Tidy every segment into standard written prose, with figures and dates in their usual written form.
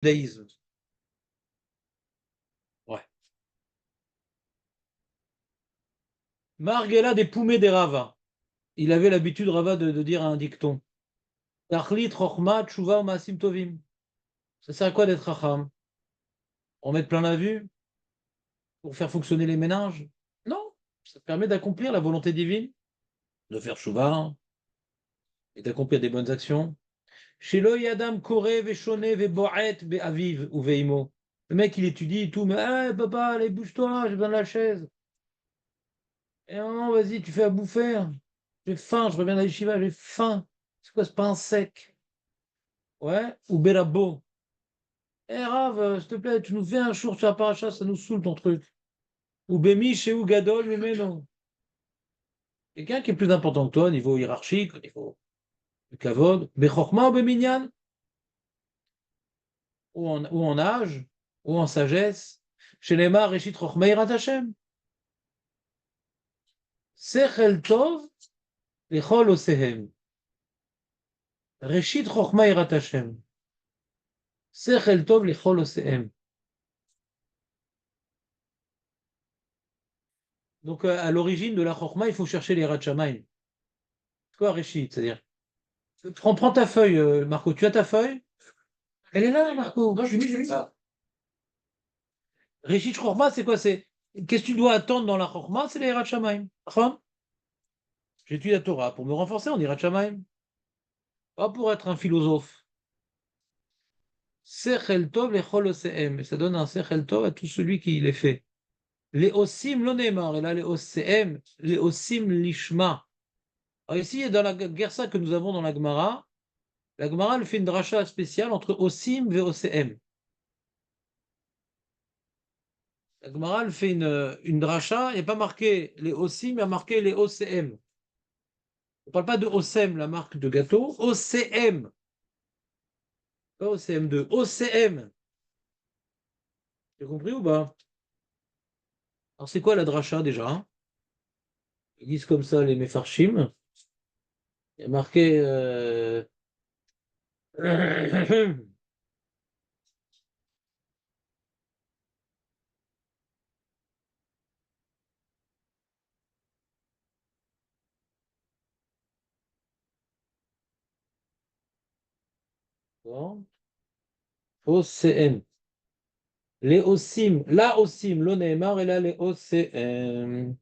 judaïsme. Ouais. Margela des Poumé des Rava. Il avait l'habitude, Rava, de dire un dicton. Tachlit, Chochma, Tshuva, Maasim Tovim. Ça sert à quoi d'être Racham? En mettre plein la vue? Pour faire fonctionner les ménages? Non. Ça permet d'accomplir la volonté divine, de faire Tshuva et d'accomplir des bonnes actions. Shelo Yadam Kore Veshone Veboet Beaviv ou Veimo. Le mec, il étudie et tout, mais hey, papa, allez, bouge-toi, j'ai besoin de la chaise. Et non, vas-y, tu fais à bouffer. J'ai faim, je reviens de la yeshiva, j'ai faim. C'est quoi ce pain sec? Ouais, ou Belabo. Eh Rav, s'il te plaît, tu nous fais un jour sur la paracha, ça nous saoule ton truc. Ou Bemi, chez ou Gadol, mais non. Quelqu'un qui est plus important que toi, au niveau hiérarchique, au niveau du kavod, Bechokma ou Beminyan, ou en âge, ou en sagesse. Chez les Mar, Reshit Chochma Yirat Hashem. Sechel Tov, Lechol Osehem. Reshit Chochma Yirat Hashem. Sechel Tov, Lechol Osehem. Donc, à l'origine de la Chochma, il faut chercher les Yirat Shamayim. C'est quoi Reshit? C'est-à-dire, prends ta feuille, Marco. Tu as ta feuille? Elle est là, Marco. Moi, je lui ai mis ça. Reshit Chochma, c'est quoi? Qu'est-ce que tu dois attendre dans la Chochma? C'est les Yirat Shamayim. J'étudie la Torah pour me renforcer en Yirat Shamayim. Pas pour être un philosophe. Sechel Tov lechol oseem. Et ça donne un Sechel Tov à tout celui qui les fait. Les osim lo neemar. Et là, les oseem, les osim lishma. Alors ici, dans la Gersa que nous avons dans la Gemara elle fait une dracha spéciale entre osim et oseem. La Gemara elle fait une dracha, il n'y a pas marqué les osim, il y a marqué les oseem. On ne parle pas de osem, la marque de gâteau, OCM. Pas OCM2, OCM. Tu as compris ou pas? Alors, c'est quoi la dracha déjà, hein? Ils disent comme ça les Mefarshim. Il y a marqué. Bon. OCM. Les Osim. La Osim, lo Neymar et là les OCM.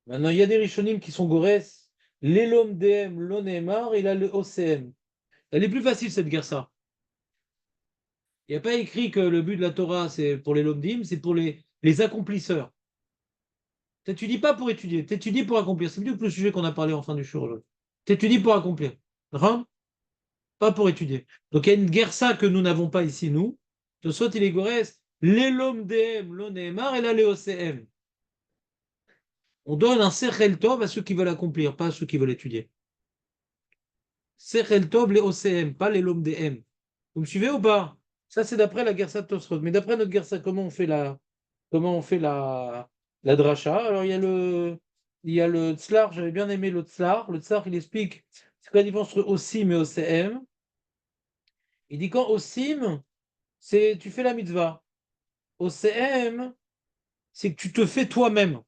Maintenant, il y a des Rishonim qui sont Gorès. L'Elom DM, lo Neymar et là le OCM. Elle est plus facile cette guerre ça. Il n'y a pas écrit que le but de la Torah, c'est pour les Lomdim, c'est pour les accomplisseurs. T'étudies pas pour étudier, t'étudies pour accomplir. C'est mieux que le sujet qu'on a parlé en fin du jour. T'étudies pour accomplir. D'accord? Pas pour étudier. Donc il y a une guerre ça que nous n'avons pas ici, nous. De soit il est Gorès, l'Elom DM, l'Onemar et la l'OCM. On donne un Sechel Tov à ceux qui veulent accomplir, pas à ceux qui veulent étudier. Sechel Tov, les OCM, pas les Lom DM. Vous me suivez ou pas? Ça, c'est d'après la Gersa de Tosfot. Mais d'après notre Gersa, comment on fait la dracha? Alors, il y a le tzlar, j'avais bien aimé le tzlar. Le tzlar, il explique c'est quoi la différence entre osim et ocm. Il dit quand osim, c'est tu fais la mitzvah. Ocm, c'est que tu te fais toi-même.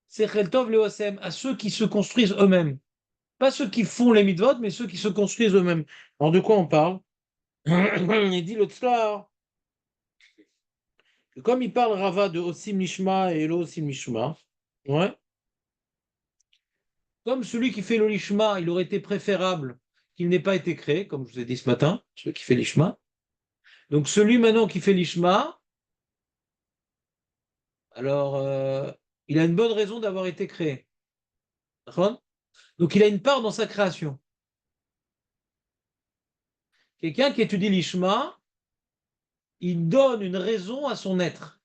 C'est Tov le ocm, à ceux qui se construisent eux-mêmes. Pas ceux qui font les mitzvot, mais ceux qui se construisent eux-mêmes. Alors, de quoi on parle? Il dit le tzlar. Comme il parle Rava de Osim Lishma et Lo Osim Lishma, ouais, comme celui qui fait le Lishma, il aurait été préférable qu'il n'ait pas été créé, comme je vous ai dit ce matin, celui qui fait Lishma. Donc celui maintenant qui fait Lishma, alors il a une bonne raison d'avoir été créé. D'accord. Donc il a une part dans sa création. Quelqu'un qui étudie Lishma, il donne une raison à son être.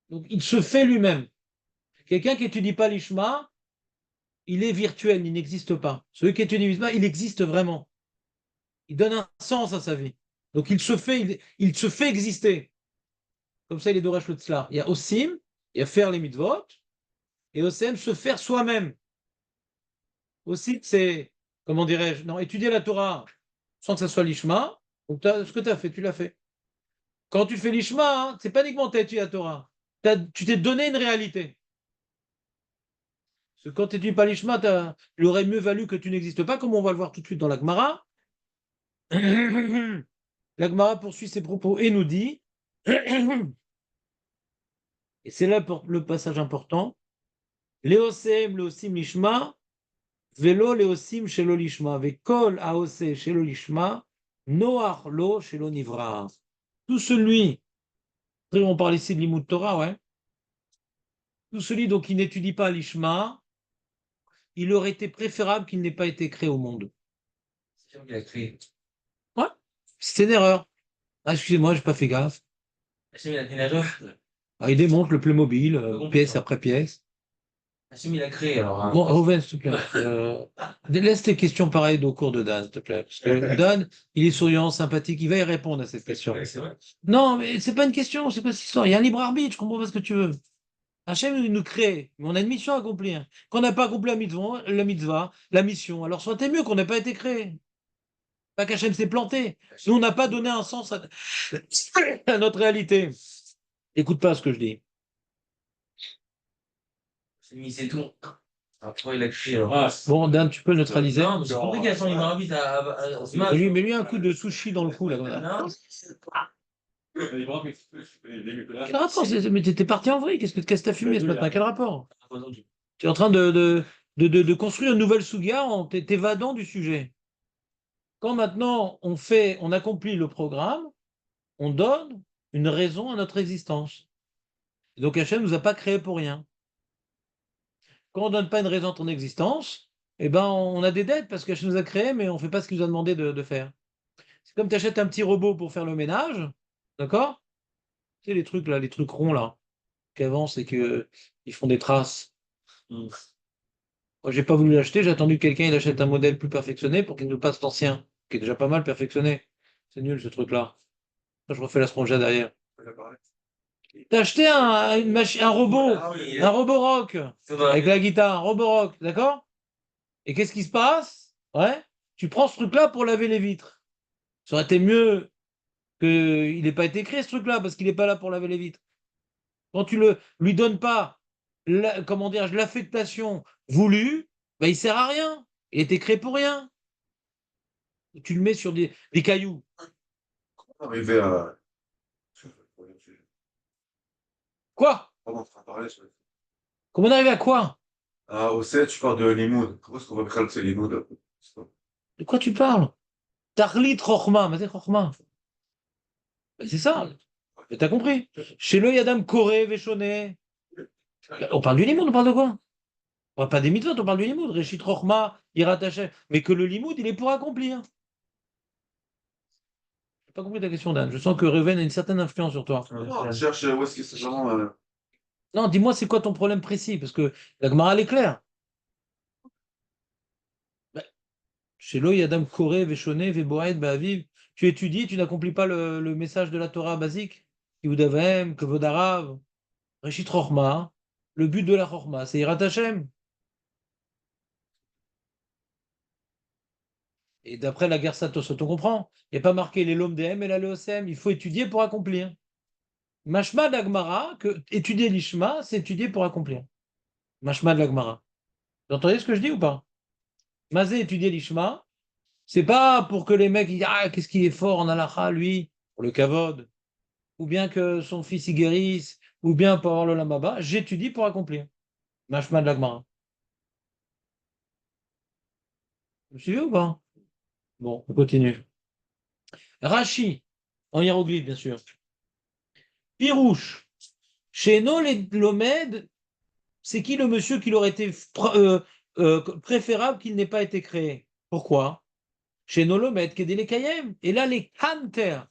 Donc il se fait lui-même. Quelqu'un qui étudie pas Lishma, il est virtuel, il n'existe pas. Celui qui étudie Lishma, il existe vraiment. Il donne un sens à sa vie. Donc il se fait exister. Comme ça, il est Doresh le Tzlar. Il y a Osim, il y a faire les mitzvot, Et OCM, se faire soi-même. Aussi, c'est, comment dirais-je, non, étudier la Torah sans que ça soit l'ishma. Donc, ce que tu as fait, tu l'as fait. Quand tu fais l'ishma, c'est pas uniquement tu as étudié la Torah. Tu t'es donné une réalité. Parce que quand tu n'étudies pas l'ishma, il aurait mieux valu que tu n'existes pas, comme on va le voir tout de suite dans la Gemara. La Gemara poursuit ses propos et nous dit, et c'est là le passage important, Léosem, Léosim Lishma, Velo Léosim Shelo Lishma, Vekol Aose Shelo Lishma, Noach Lo Shelo Nivra. Tout celui, on parle ici de l'Imout Torah, ouais, tout celui donc qui n'étudie pas l'Ishma, il aurait été préférable qu'il n'ait pas été créé au monde. C'est sûr qu'il a créé. Ouais, c'est une erreur. Ah, excusez-moi, j'ai pas fait gaffe. Hachem, il a fait une erreur. Ah, il démonte le Playmobil, pièce après pièce. Hachem, il a créé alors. Hein. Bon, Rouven, s'il te plaît. Laisse tes questions pareilles au cours de Dan, s'il te plaît. Parce que Dan, il est souriant, sympathique, il va y répondre à cette question. C'est vrai. Non, mais c'est pas une question, c'est pas cette histoire. Il y a un libre arbitre, je comprends pas ce que tu veux. Hachem, il nous crée, mais on a une mission à accomplir. Quand on n'a pas accompli la mission, alors soit mieux qu'on n'ait pas été créé. Pas qu'Hachem s'est planté. Nous, on n'a pas donné un sens à notre réalité. Écoute pas ce que je dis. C'est tout. Après, il a créé alors. Bon, Dan, tu peux le neutraliser. Non, mais j'ai compris qu'il a son libre arbitre à Smash. Mais lui, un coup de sushi dans le cou, là. Non. Quel rapport? Mais t'es parti en vrille. Qu'est-ce que t'as fumé ce matin? Quel rapport? Tu es en train de construire une nouvelle Sugia en t'évadant du sujet. Quand maintenant on accomplit le programme, on donne une raison à notre existence. Et donc Hachem ne nous a pas créés pour rien. Quand on ne donne pas une raison à ton existence, eh ben on a des dettes parce qu'Hachem nous a créés, mais on ne fait pas ce qu'il nous a demandé de faire. C'est comme tu achètes un petit robot pour faire le ménage, d'accord? Tu sais, les trucs là, les trucs ronds là, qui avancent et ils font des traces. Moi, j'ai pas voulu l'acheter, j'ai attendu que quelqu'un il achète un modèle plus perfectionné pour qu'il nous passe l'ancien, qui est déjà pas mal perfectionné. C'est nul ce truc-là. Je refais la spongia derrière. T'as acheté un robot, un Roborock, avec la guitare, un Roborock, d'accord? Et qu'est-ce qui se passe? Ouais, tu prends ce truc-là pour laver les vitres. Ça aurait été mieux qu'il n'ait pas été créé ce truc-là, parce qu'il n'est pas là pour laver les vitres. Quand tu lui donnes pas, comment dire, l'affectation voulue, ben, il sert à rien. Il a été créé pour rien. Tu le mets sur des cailloux. Arriver à. Quoi? Comment on parler Comment on arrive à quoi? au 7, je parle de Limoud. Comment est-ce qu'on va créer le Limoud? De quoi tu parles? Tarlit Rochma, mais c'est Rochma. Ben, c'est ça. Mais t'as compris. Chez le Yadam Koré, Véchoné. On parle du limoud, on parle de quoi? On parle pas des mitzvot, on parle du limoud. Réchit Rochma, Irat Hashem. Mais que le limoud, il est pour accomplir. J'ai pas compris ta question, Dan. Je sens que Reuven a une certaine influence sur toi. Non, je cherche où est-ce que c'est vraiment. Non, dis-moi, c'est quoi ton problème précis? Parce que la Gemara, elle est claire. Ben, chez lo Yadam Koré, Véchoné, Véboaed, Ba'aviv. Tu étudies, tu n'accomplis pas le message de la Torah basique. Yudavem, Kevodarav, Réchit Rochma. Le but de la Rochma, c'est Irat Hashem. Et d'après la guerre Satos, on comprend. Il n'y a pas marqué les l'OMDM et la LEOCM. Il faut étudier pour accomplir. Mashma d'Agmara, que étudier l'Ishma, c'est étudier pour accomplir. Mashma de l'Agmara. Vous entendez ce que je dis ou pas? Mazé étudier l'Ishma, c'est pas pour que les mecs disent ah, qu'est-ce qu'il est fort en halakha, lui, pour le kavod, ou bien que son fils y guérisse, ou bien pour avoir le lamaba. J'étudie pour accomplir. Mashma de l'Agmara. Vous me suivez ou pas? Bon, on continue. Rashi, en hiéroglyphe, bien sûr. Pirouche. Chez nous, les Lomed, c'est qui le monsieur qui aurait été préférable qu'il n'ait pas été créé? Pourquoi? Chez nos Lomed, les Kayem. Et là, les Canter.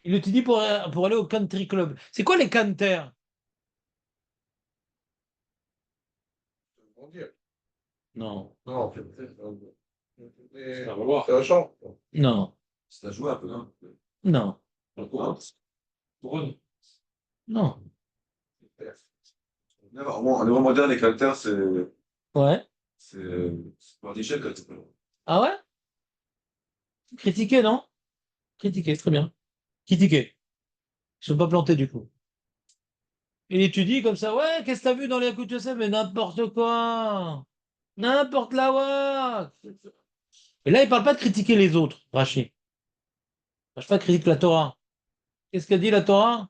Il le dit pour aller au country club. C'est quoi les Canter? Non. Non, Ça va voir. c'est un chant. Non. C'est à jouer un peu, non? Non. Couronne. Non. En hébreu moderne, les caltères, Ouais. c'est Bardichel, quand même. Ah ouais? Critiquer, non? Critiquer, très bien. Critiquer. Ils sont pas plantés du coup. Et tu dis comme ça, ouais, qu'est-ce que t'as vu dans les Yakout Yosef? Mais n'importe quoi. N'importe la wa. Et là, il parle pas de critiquer les autres, Rachid. Il parle pas de critiquer la Torah. Qu'est-ce qu'a dit la Torah?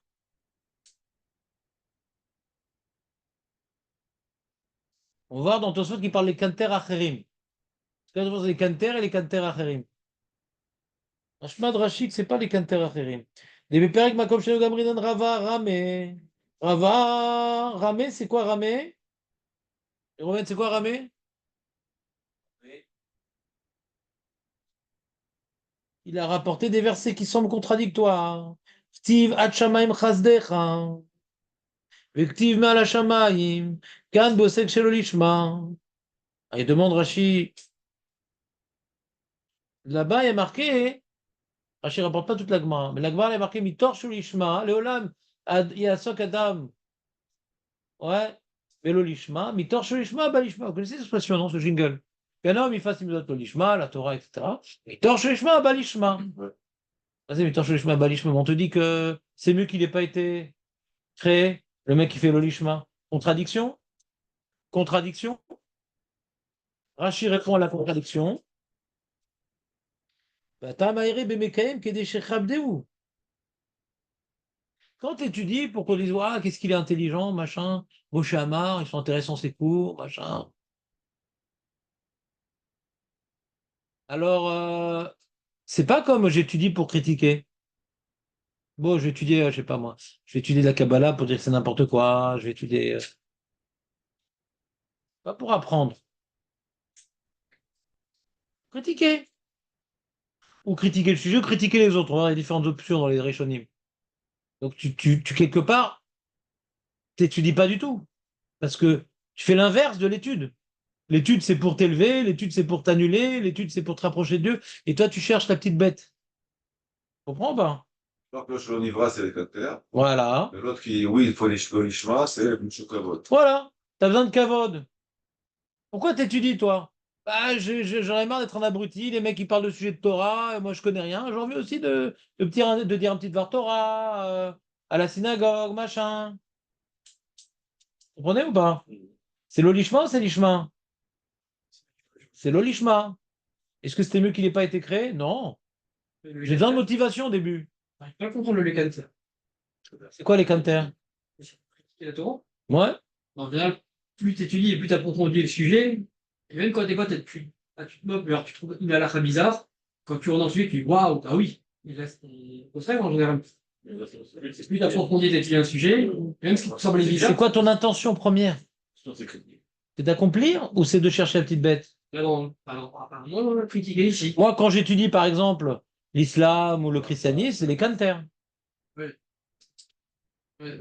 On va voir dans Tosfot qui parle des kanter acherim. C'est les kanter et les kanter acherim. Franchement, de Rachid, c'est pas les kanter acherim. Des Beperek Makom Shelo Gamrinan Rava Ramé. Rava Ramé, c'est quoi Ramé? Romain, c'est quoi Ramé? Il a rapporté des versets qui semblent contradictoires. Ktiv Hachamaim Chasdecha. Vektiv Me'al Hashamayim. Kan Bosek Shelo Lishma. Ah, il demande Rachid. Là-bas, il y a marqué. Rachid ne rapporte pas toute la Gemara, mais la Gemara il a marqué Mitor Shelo Lishma. Leolam. Yasok Adam. Ouais. Velo Lishma. Mitor Shelo Lishma, Balishma. Vous connaissez cette expression, non, ce jingle? Qu'un homme, il fasse Imzot le Lishma, la Torah, etc. Mitor Shelo Lishma, Balishma. Vas-y, Mitor Shelo Lishma, Balishma. On te dit que c'est mieux qu'il n'ait pas été créé, le mec qui fait l'olishma. Contradiction? Contradiction? Rachid répond à la contradiction. Bah, quand tu étudies pour qu'on dise, ah, qu'est-ce qu'il est intelligent, machin, Moshe Amar, ils sont intéressants ses cours, machin. Alors, c'est pas comme j'étudie pour critiquer. Bon, je vais étudier, je sais pas moi, je vais étudier la Kabbalah pour dire que c'est n'importe quoi, je vais étudier, pas pour apprendre, critiquer. Ou critiquer le sujet, ou critiquer les autres. On va voir les différentes options dans les Rishonim. Donc, quelque part, t'étudies pas du tout. Parce que tu fais l'inverse de l'étude. L'étude, c'est pour t'élever, l'étude, c'est pour t'annuler, l'étude, c'est pour te rapprocher de Dieu. Et toi, tu cherches ta petite bête. Comprends pas? Donc, le Shlonivra, c'est les caltères. Voilà. Et l'autre qui, oui, il faut les Lishma, c'est le Mouchoukavot. Voilà. T'as besoin de kavod. Pourquoi t'étudies, toi? Bah, j'en ai marre d'être un abruti. Les mecs, ils parlent de sujets de Torah. Et moi, je connais rien. J'ai envie aussi de dire un petit var Torah à la synagogue, machin. Vous comprenez ou pas? C'est l'olishma ou c'est l'ishma? C'est l'olishma. Est-ce que c'était mieux qu'il n'ait pas été créé? Non. J'ai besoin de motivation au début. J'arrive pas à comprendre le Lecanter. C'est quoi les canters? C'est critiquer la Torah. Ouais. En général, plus tu étudies et plus tu approfondis le sujet, et même quand des fois tu te moques, alors tu trouves une halakha bizarre, quand tu rentres dans le sujet, tu dis waouh, ah oui. Et là, c'est pour ça qu'en général, plus tu approfondis et étudies un sujet, même ce qui te semble C'est bizarre, quoi ton intention première? C'est d'accomplir ou c'est de chercher la petite bête? apparemment, critiquer ici. Moi, quand j'étudie par exemple l'islam ou le christianisme, c'est les canters. Ouais. Ouais.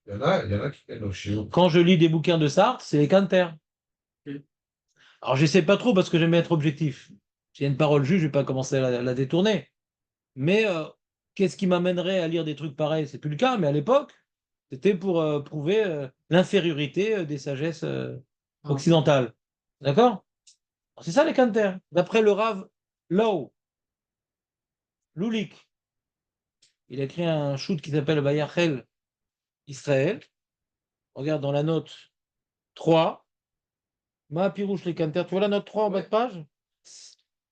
Il y en a qui viennent au shiur. Quand je lis des bouquins de Sartre, c'est les canters. Ok. Alors, j'essaie pas trop parce que j'aime bien être objectif. S'il y a une parole juge, je vais pas commencer à la détourner. Mais qu'est-ce qui m'amènerait à lire des trucs pareils? C'est plus le cas, mais à l'époque, c'était pour prouver l'infériorité des sagesses Ah. occidentales. D'accord? C'est ça les canters. D'après le Rav Lau, Lulik, il a écrit un shoot qui s'appelle Vayachel Israël. Regarde dans la note 3. Ma pirouche les canters. Tu vois la note 3 en bas de page?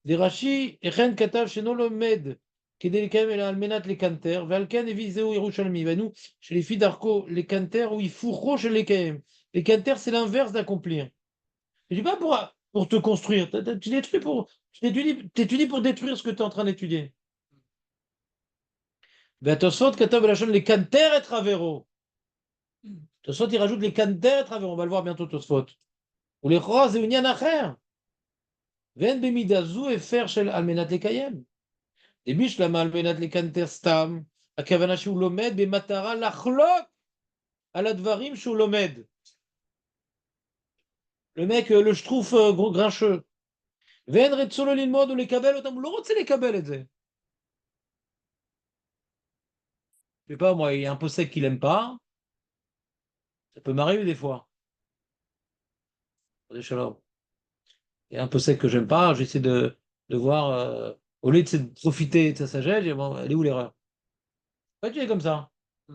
Des Rashi, Echen Katav Sheno Lomed, כדי לקיים אלא על מנת לקנטר, ועל כן הביא זהו ירושלמי. ואנו, chez les filles d'Arco, les canters, ou il fourreau chez les KM. Les canters, c'est l'inverse d'accomplir. Je dis pas pour te construire. Tu étudies pour détruire ce que tu es en train d'étudier. Tosfot katav b'lashon les kanter et travero. Tosfot il rajoute les kanter et travero. On va le voir bientôt Tosfot. Ou les chos et unyan acher. Ven b'mida zu efer shel almenat lekayem. Et bishlama almenat lekanter stam. הכוונה שהוא לומד במטרה לחלוק על הדברים שהוא לומד. Le mec, le schtrouff gros grincheux. ואין רצו לו ללמוד ולקבל אותם, הוא לא רוצה לקבל את זה. Je sais pas, moi, il y a un possèque qu'il aime pas. Ça peut m'arriver des fois. Des shalom. Et un peu sec que j'aime pas, j'essaie de voir, au lieu de profiter de sa sagesse, je dis, bon, elle est où l'erreur? Ouais, tu es comme ça. Tu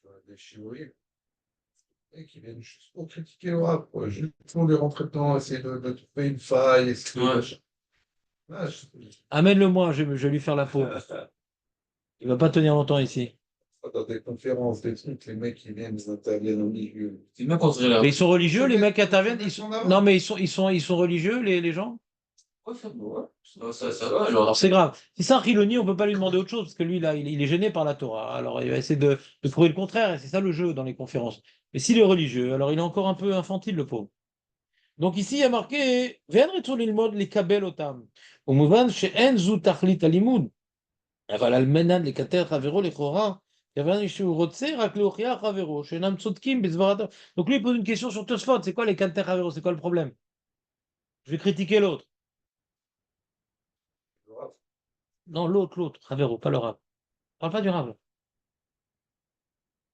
as des shiurim et qui viennent juste pour critiquer le rap, quoi. Juste pour lui rentrer dedans, essayer de trouver une faille, essayer Ouais. de... Ah, Amène-le-moi, je vais lui faire la peau. Il va pas tenir longtemps ici. dans des conférences, des trucs, les mecs qui viennent, ils interviennent au milieu. C'est même quand j'ai la. Mais ils sont religieux, les Semaine- mecs qui interviennent. semaine son avant. Non, mais ils sont religieux, les gens. Ouais, ça va, genre. Alors c'est grave. Si c'est un Chiloni, on peut pas lui demander autre chose, parce que lui, là, il est gêné par la Torah. Alors il va essayer de prouver le contraire, et c'est ça le jeu dans les conférences. Mais s'il est religieux, alors il est encore un peu infantile, le pauvre. Donc ici, il y a marqué, ואין רצון ללמוד לקבל אותם. ומובן שאין זו תכלית הלימוד. אבל על מנת לקטר חברו לכאורה, כיוון שהוא רוצה רק להוכיח חברו, שאינם צודקים בסברתם. Donc lui, il pose une question sur Tosfot. C'est quoi les kater חברו? C'est quoi le problème? Je vais critiquer l'autre. Non, l'autre, חברו, pas le rab. Parle pas du rab.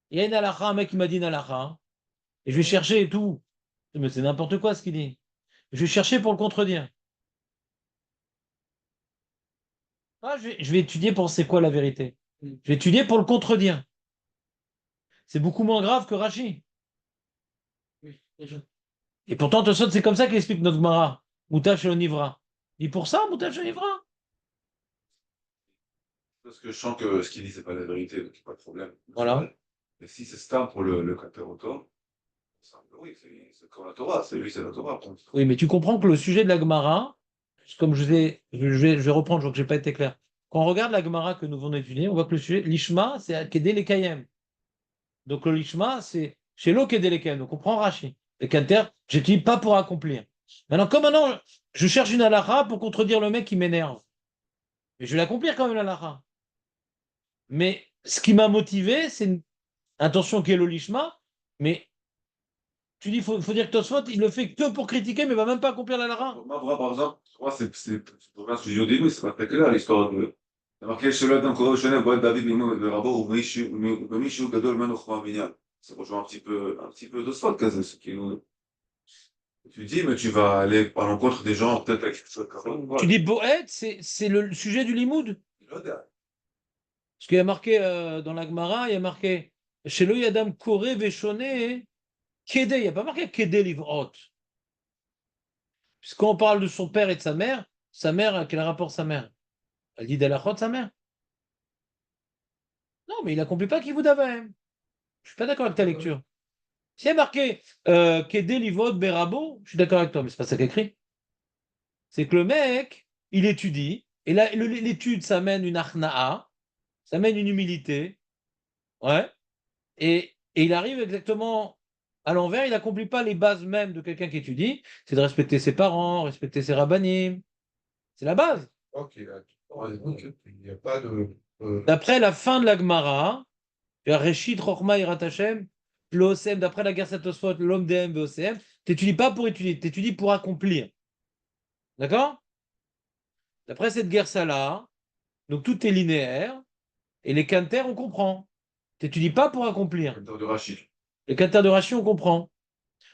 Il y a une halakha, un mec qui m'a dit une halakha, et je vais chercher et tout. Mais c'est n'importe quoi ce qu'il dit. Je vais chercher pour le contredire. Ah, je vais étudier pour c'est quoi la vérité. Je vais étudier pour le contredire. C'est beaucoup moins grave que Rashi. Et pourtant, Tosot, c'est comme ça qu'il explique notre Gemara. Moutache et Onivra. Et pour ça, Moutache et Onivra. Parce que je sens que ce qu'il dit, c'est pas la vérité, donc il n'y a pas de problème. Voilà. Mais si c'est ça pour le Kaperoto, oui, c'est comme la Torah, c'est lui, c'est la Torah. Oui, mais tu comprends que le sujet de la Gemara, comme je vais reprendre, je vois que je n'ai pas été clair. Quand on regarde la Gemara que nous venons d'étudier, on voit que le sujet, l'Ishma, c'est Akedé les Kayem. Donc le Lishma, c'est chez l'Okedé les Kayem. Donc on prend Rashi. Les Kanter, j'étudie pas pour accomplir. Maintenant, je cherche une halakha pour contredire le mec qui m'énerve. Mais je vais l'accomplir quand même, la halakha. Mais ce qui m'a motivé, c'est une intention qui est l'olishma, mais tu dis, faut dire que Tosfot, il le fait que pour critiquer, mais il va même pas accomplir la halakha. Moi, par exemple, moi, pour moi, ce que j'ai dit au début, c'est pas très clair, l'histoire de. Il y a marqué chez l'Adam Koroshené, Boad David Mimon, le Rabo, ou Mishu Gadol Manu Chma Binyan. Ça rejoint un petit peu de spot, ce qui nous. Tu dis, mais tu vas aller à l'encontre des gens, peut-être avec quelque chose de Tu dis Boed, c'est le sujet du limoud. Voilà. Parce qu'il y a marqué dans la Gemara, il y a marqué chez le Yadam Koré Veshone Kede. Il n'y a pas marqué Kede Livrot. Puisqu'on parle de son père et de sa mère, quel rapport sa mère? Elle dit d'Alachot sa mère. Non, mais il n'accomplit pas Kivud Avahem. Je suis pas d'accord avec ta lecture. S'il y a marqué Kede Livot Berabo, je suis d'accord avec toi, mais c'est pas ça qu'écrit. C'est que le mec, il étudie, et là, l'étude, ça mène une achnaa, ça mène une humilité, ouais, et il arrive exactement à l'envers, il n'accomplit pas les bases même de quelqu'un qui étudie, c'est de respecter ses parents, respecter ses rabbanim, c'est la base. Ok, là, donc, il n'y a pas de... D'après la fin de la Gemara, Reshit Chochma Yirat Hashem, l'OCM, d'après la guerre Satosphot, l'homme DM, VOCM, t'étudies pas pour étudier, t'étudies pour accomplir. D'accord? D'après cette guerre-là, donc tout est linéaire, et les canters, on comprend. T'étudies pas pour accomplir. Le de Rachid. Les canters de Rashi, on comprend.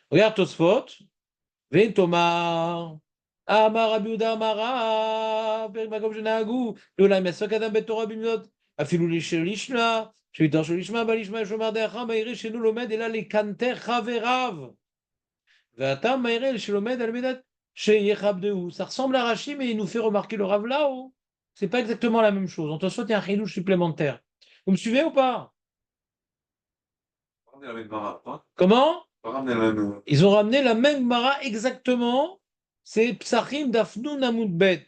Regarde Tosfot, Vein Tomar, Amar Rabbi Yehuda Amara, Perik Makom Shenagou, Leolam Yasok Adam Bet Torah Bimnot, Afilou Lishma, Shvitar Sholishma, Balishma, Shomar Deacham, Maïre, Shenou Lomed, et là les canter Chaverav. Vatam, Maïre, Shelomed, Almedat, Sheyechabdehu. Ça ressemble à Rashi, mais il nous fait remarquer le Rav là-haut. C'est pas exactement la même chose. En Tosfot, il y a un chidouche supplémentaire. Vous me suivez ou pas? Pas ramener la même Mara, hein. Comment? Pas ramener la même. Ils ont ramené la même Mara exactement. C'est Psachim d'Afnoun Amoudbet,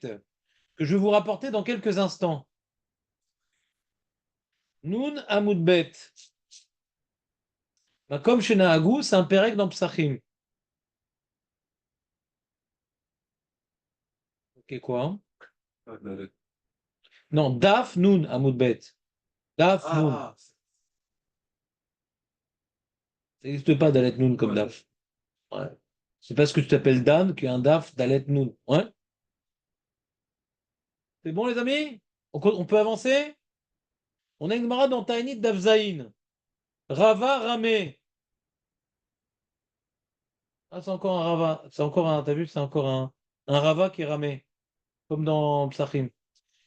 que je vais vous rapporter dans quelques instants. Noun Amoudbet. Comme chez Nahagou, c'est un pérec dans Psachim. Ok, quoi? Hein. Non, Daf Noun Amoudbet. Daf Noun. Ah, Ça n'existe pas d'Alet Noun comme Daf. Ouais. C'est parce que tu t'appelles Dan qu'il y a un Daf d'Alet Noun. Ouais. C'est bon, les amis? On peut avancer? On a une Gemara dans Ta'anit Daf Zayin. Rava Ramé. Ah, c'est encore un Rava. C'est encore un, t'as vu, c'est encore un Rava qui est Ramé. Comme dans Psachim.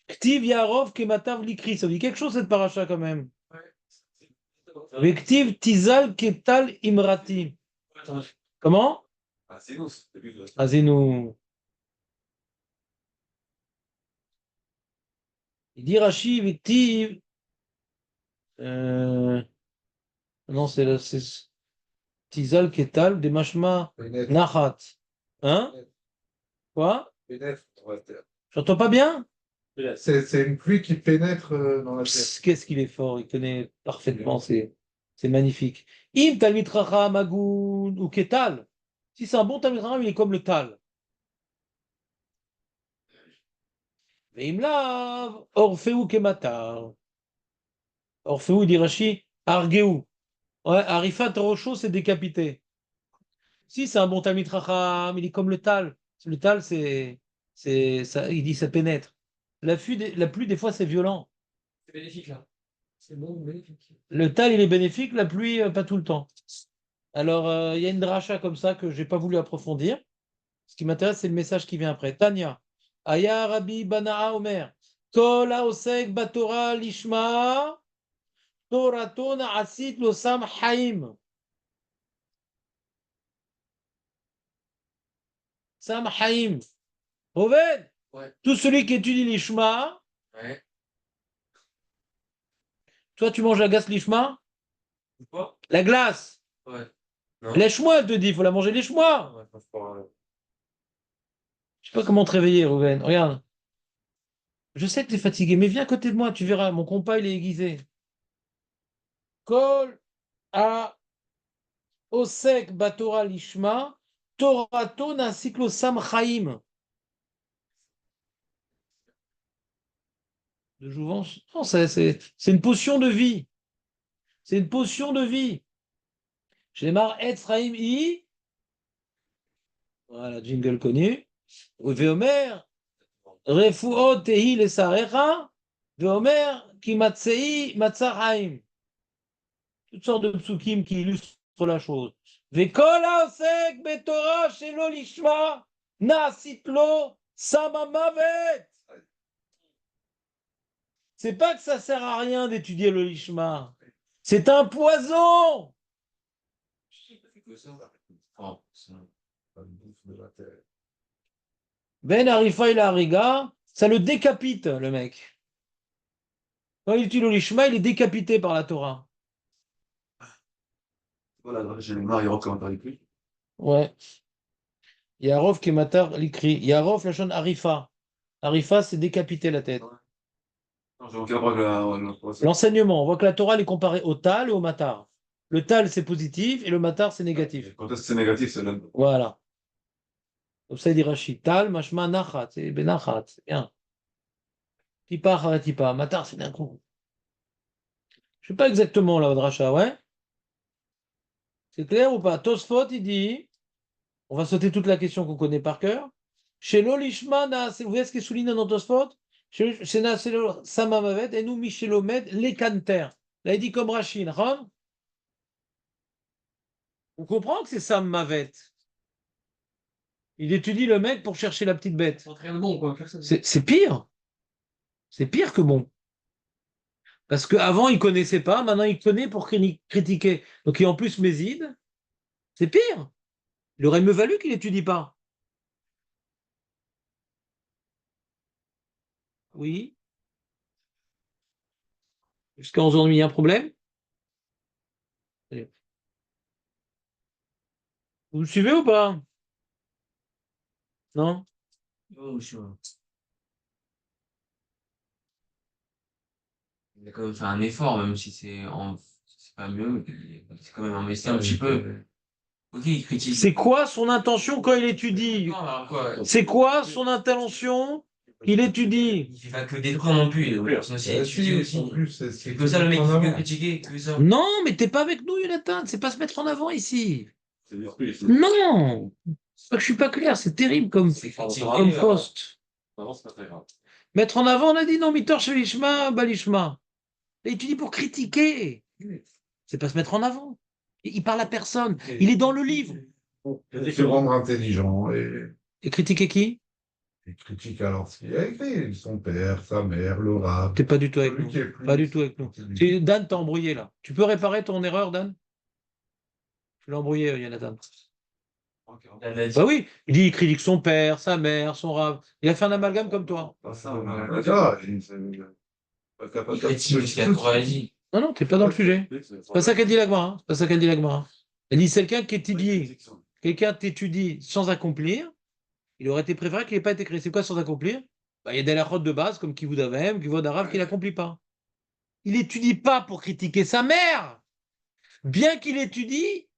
Ktiv Yarov Kematav Likri. Ça dit quelque chose cette paracha quand même. Vektiv Tizal Ketal Imrati. Attends, Comment? Ah, c'est nous, c'est le début de la Azenu. Il dit Rashi Vektiv. Non, c'est Tizal Ketal des Mashma Pénètre, Nachat. Hein? Quoi? pénètre dans la terre. J'entends pas bien? C'est une pluie qui pénètre dans la terre. Psst, qu'est-ce qu'il est fort, il connaît parfaitement, c'est magnifique. Im Talmid Chacham Agun ou Ketal. Si c'est un bon Talmid Chacham, il est comme le Tal. Veim Lav, Orfeu Kematar. Orfeu, dit Rashi, Argeu. Ouais, Arifat Rocho, c'est décapité. Si c'est un bon Talmid Chacham, il est comme le Tal. Le Tal, ça, il dit ça pénètre. La pluie, des fois, c'est violent. c'est bénéfique là. C'est bon, bénéfique. Le Tal, il est bénéfique, la pluie, pas tout le temps. Alors, il y a une dracha comme ça que je n'ai pas voulu approfondir. Ce qui m'intéresse, c'est le message qui vient après. Tanya. Aya Rabbi Bana'a Omer. Kol haosek batora lishma toraton asit losam haim. Sam haim. Rouven, Ouais. tout celui qui étudie l'ishma, Ouais. toi tu manges la glace l'ishma? Quoi? La glace. Ouais. Non. Lèche-moi, elle te dit, il faut la manger lèche-moi. Ouais, franchement, Je sais pas comment te réveiller, Rouven. Regarde. Je sais que tu es fatigué, mais viens à côté de moi, tu verras, mon compas, il est aiguisé. Kol a osek batora lishma, toraton ainsi que le sam chaim. De jouvence. Non, c'est une potion de vie. C'est une potion de vie. Shemar etz chaim i. Voilà, jingle connu. Veomer, refuot tehi lesarecha. Veomer, ki matzei matzah chaim. Toutes sortes de psukim qui illustrent la chose. Vekol haosek betorah shelo lishma, na'asit lo sama mavet. C'est pas que ça sert à rien d'étudier le lishma. C'est un poison. La bouffe de la terre. Ben Arifa il Ariga, ça le décapite, le mec. Quand il étudie le lishma, il est décapité par la Torah. Voilà, j'ai le mari recommande avec lui. Ouais. Yarov Kematar l'écrit. Yarov Lachon Arifa. Arifa, c'est décapiter la tête. Non, j'ai aucun problème avec L'enseignement, on voit que la Torah elle est comparée au Tal et au Matar. Le Tal, c'est positif et le Matar, c'est négatif. Quand est-ce que c'est négatif, c'est là. Voilà. Comme ça, il dit Rachid. Tal, mashma, nachat. C'est benachat. C'est bien. Tipa, haratipa. Matar, c'est d'un coup. Je ne sais pas exactement là, Dracha, ouais. C'est clair ou pas? Tosfot, il dit, on va sauter toute la question qu'on connaît par cœur. Chez l'Olishma, vous voyez ce qui est souligné dans Tosfot? Chez Samamavet, et nous, Michelomed, les canter. Là, il dit comme Rachid. On comprend que c'est Sam Mavet. Il étudie le mec pour chercher la petite bête. c'est entraînement, quoi. Personne. C'est pire. C'est pire que bon. Parce qu'avant, il ne connaissait pas, maintenant il connaît pour critiquer. Donc il en plus méside. C'est pire. Il aurait mieux valu qu'il n'étudie pas. Oui. Jusqu'à aujourd'hui, il y a un problème. Allez. Vous me suivez ou pas? Non? Oh, je vois. Il a quand même fait un effort, même si c'est pas mieux. C'est quand même investi un petit peu. Ok, il critique. C'est quoi son intention quand il étudie? Non, alors quoi? C'est quoi son intention qu'il étudie? Il fait pas que détruire non plus. Il personne aussi étudier aussi. En plus, C'est que ça le mec qui veut critiquer, que ça. Non, mais t'es pas avec nous, Jonathan. C'est pas se mettre en avant ici. C'est l'esprit. Non! C'est pas que je suis pas clair, c'est terrible comme poste. Non, c'est pas très grave. Mettre en avant, on a dit non, Mitor Shelishma, Balishma. Et tu dis pour critiquer. c'est pas se mettre en avant. Il parle à personne. Il est dans le livre. Et se rendre intelligent Et critiquer qui? et critique alors ce qu'il a écrit, son père, sa mère, le rab, T'es pas du tout avec celui nous. qui est plus Pas du tout avec nous. intelligent. Dan t'a embrouillé là. Tu peux réparer ton erreur, Dan? Tu l'as embrouillé, Jonathan. Elle a dit. Bah oui, il critique son père, sa mère, son rab. Il a fait un amalgame comme toi. Pas ça, Voilà, pas capable Il critique ce qu'il a Torah dit. Non, non, t'es pas dans le sujet. C'est pas ça qu'elle dit la Gemara. C'est pas ça qu'elle dit la Gemara. Elle dit c'est quelqu'un t'étudie sans accomplir. Il aurait été préférable qu'il n'ait pas été créé. C'est quoi sans accomplir? Bah, il y a des lachotes de base comme Kivud Avem, Kivud Arav qu'il n'accomplit pas. Il n'étudie pas pour critiquer sa mère. Bien qu'il étudie,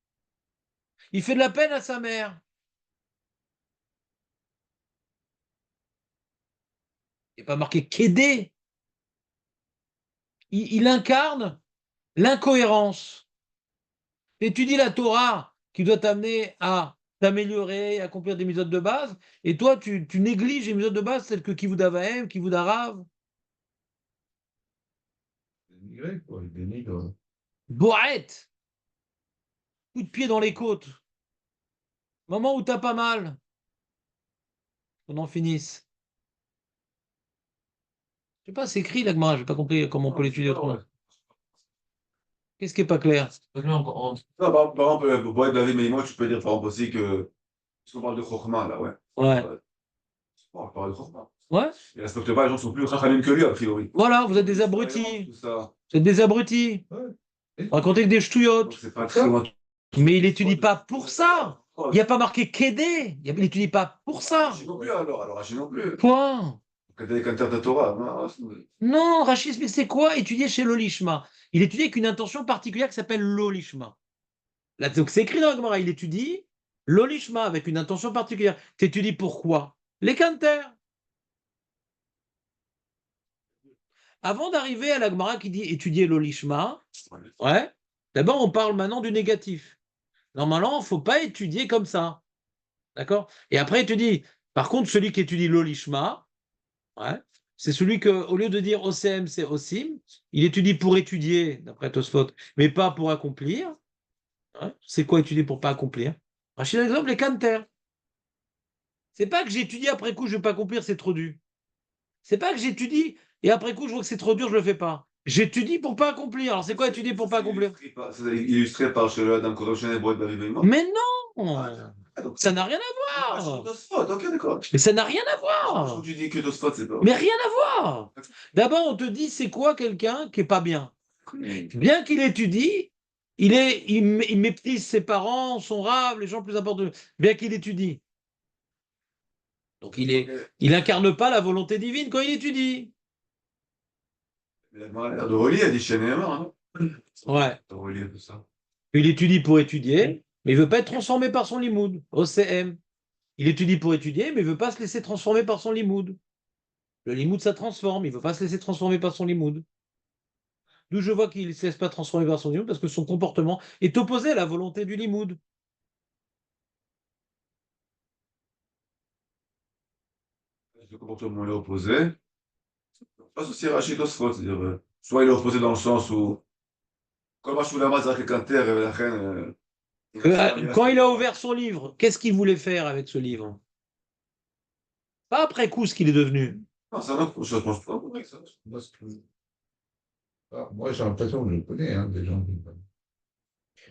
il fait de la peine à sa mère. Il n'est pas marqué Kédé. Il incarne l'incohérence. Étudie la Torah qui doit t'amener à t'améliorer, à accomplir des méthodes de base, et toi, tu négliges les méthodes de base, celles que Kivud Avaim, Kivud Arav, dénigré, quoi, il dénigre. Boret, coup de pied dans les côtes. Moment où t'as pas mal, qu'on en finisse. Je sais pas, c'est écrit la Gemara, j'ai pas compris comment on peut l'étudier autrement. Qu'est-ce qui est pas clair? Non, par exemple, pour être David Meimo, tu peux dire par exemple aussi que. Parce qu'on parle de Chokhmah, là, ouais. Ouais. On parle de Chokhmah. Ouais. Il respecte pas, les gens sont plus rachamim que lui, a priori. Voilà, vous êtes des abrutis. Tout ça. Vous êtes des abrutis. Ouais. Racontez que des Donc ch'touillottes. c'est pas très loin. Mais il n'étudie pas pour ça. Il n'y a pas marqué Kédé. Il n'étudie pas pour ça. Rachid non plus, alors Rachid non plus. Point. Quand t'as des canteurs de Torah, non, Non, Rachid, mais c'est quoi étudier chez l'Olishma? Il étudie avec une intention particulière qui s'appelle l'Olishma. Là, donc c'est écrit dans la Gemara, il étudie l'Olishma avec une intention particulière. Tu étudies pourquoi? Les canters. Avant d'arriver à la Gemara qui dit étudier l'Olishma, ouais, d'abord on parle maintenant du négatif. Normalement, il ne faut pas étudier comme ça. D'accord? Et après, il te dit, par contre, celui qui étudie l'Olishma, ouais, c'est celui que, au lieu de dire OCM, c'est OSIM, il étudie pour étudier, d'après Tosfot, mais pas pour accomplir. Ouais. C'est quoi étudier pour pas accomplir? Rachid, exemple, les canters. C'est pas que j'étudie après coup, je ne vais pas accomplir, c'est trop dur. C'est pas que j'étudie et après coup, je vois que c'est trop dur, je le fais pas. J'étudie pour pas accomplir. Alors, c'est quoi étudier pour pas accomplir? C'est illustré par chez le Adam Kodoshené Boed David Meimo. Mais non! Donc, Ça n'a rien à ah, c'est voir. Tosfot, ok, d'accord. Mais ça n'a rien à Je voir. crois que tu dis que Tosfot, c'est pas. Mais rien à voir. D'abord, on te dit c'est quoi quelqu'un qui est pas bien. Bien qu'il étudie, il méprise ses parents, son rave, les gens plus importants. Bien qu'il étudie. Donc il incarne pas la volonté divine quand il étudie. Il a l'air de relier, a dit Chenéma, non? Ouais. De relier tout ça. Il étudie pour étudier, mais il veut pas être transformé par son limoud, OCM. Il étudie pour étudier, mais il veut pas se laisser transformer par son limoud. Le limoud, ça transforme, il veut pas se laisser transformer par son limoud. D'où je vois qu'il ne se laisse pas transformer par son limoud, parce que son comportement est opposé à la volonté du limoud. Le comportement est opposé. Pas aussi Rachid Tosfot, c'est-à-dire, soit il est opposé dans le sens où, comme Ashulama Zak Kanter, la reine. Quand il a ouvert son livre, qu'est-ce qu'il voulait faire avec ce livre? Pas après coup ce qu'il est devenu. Non, c'est un autre chose, je pense pas. Moi, j'ai l'impression que je le connais, hein, des gens.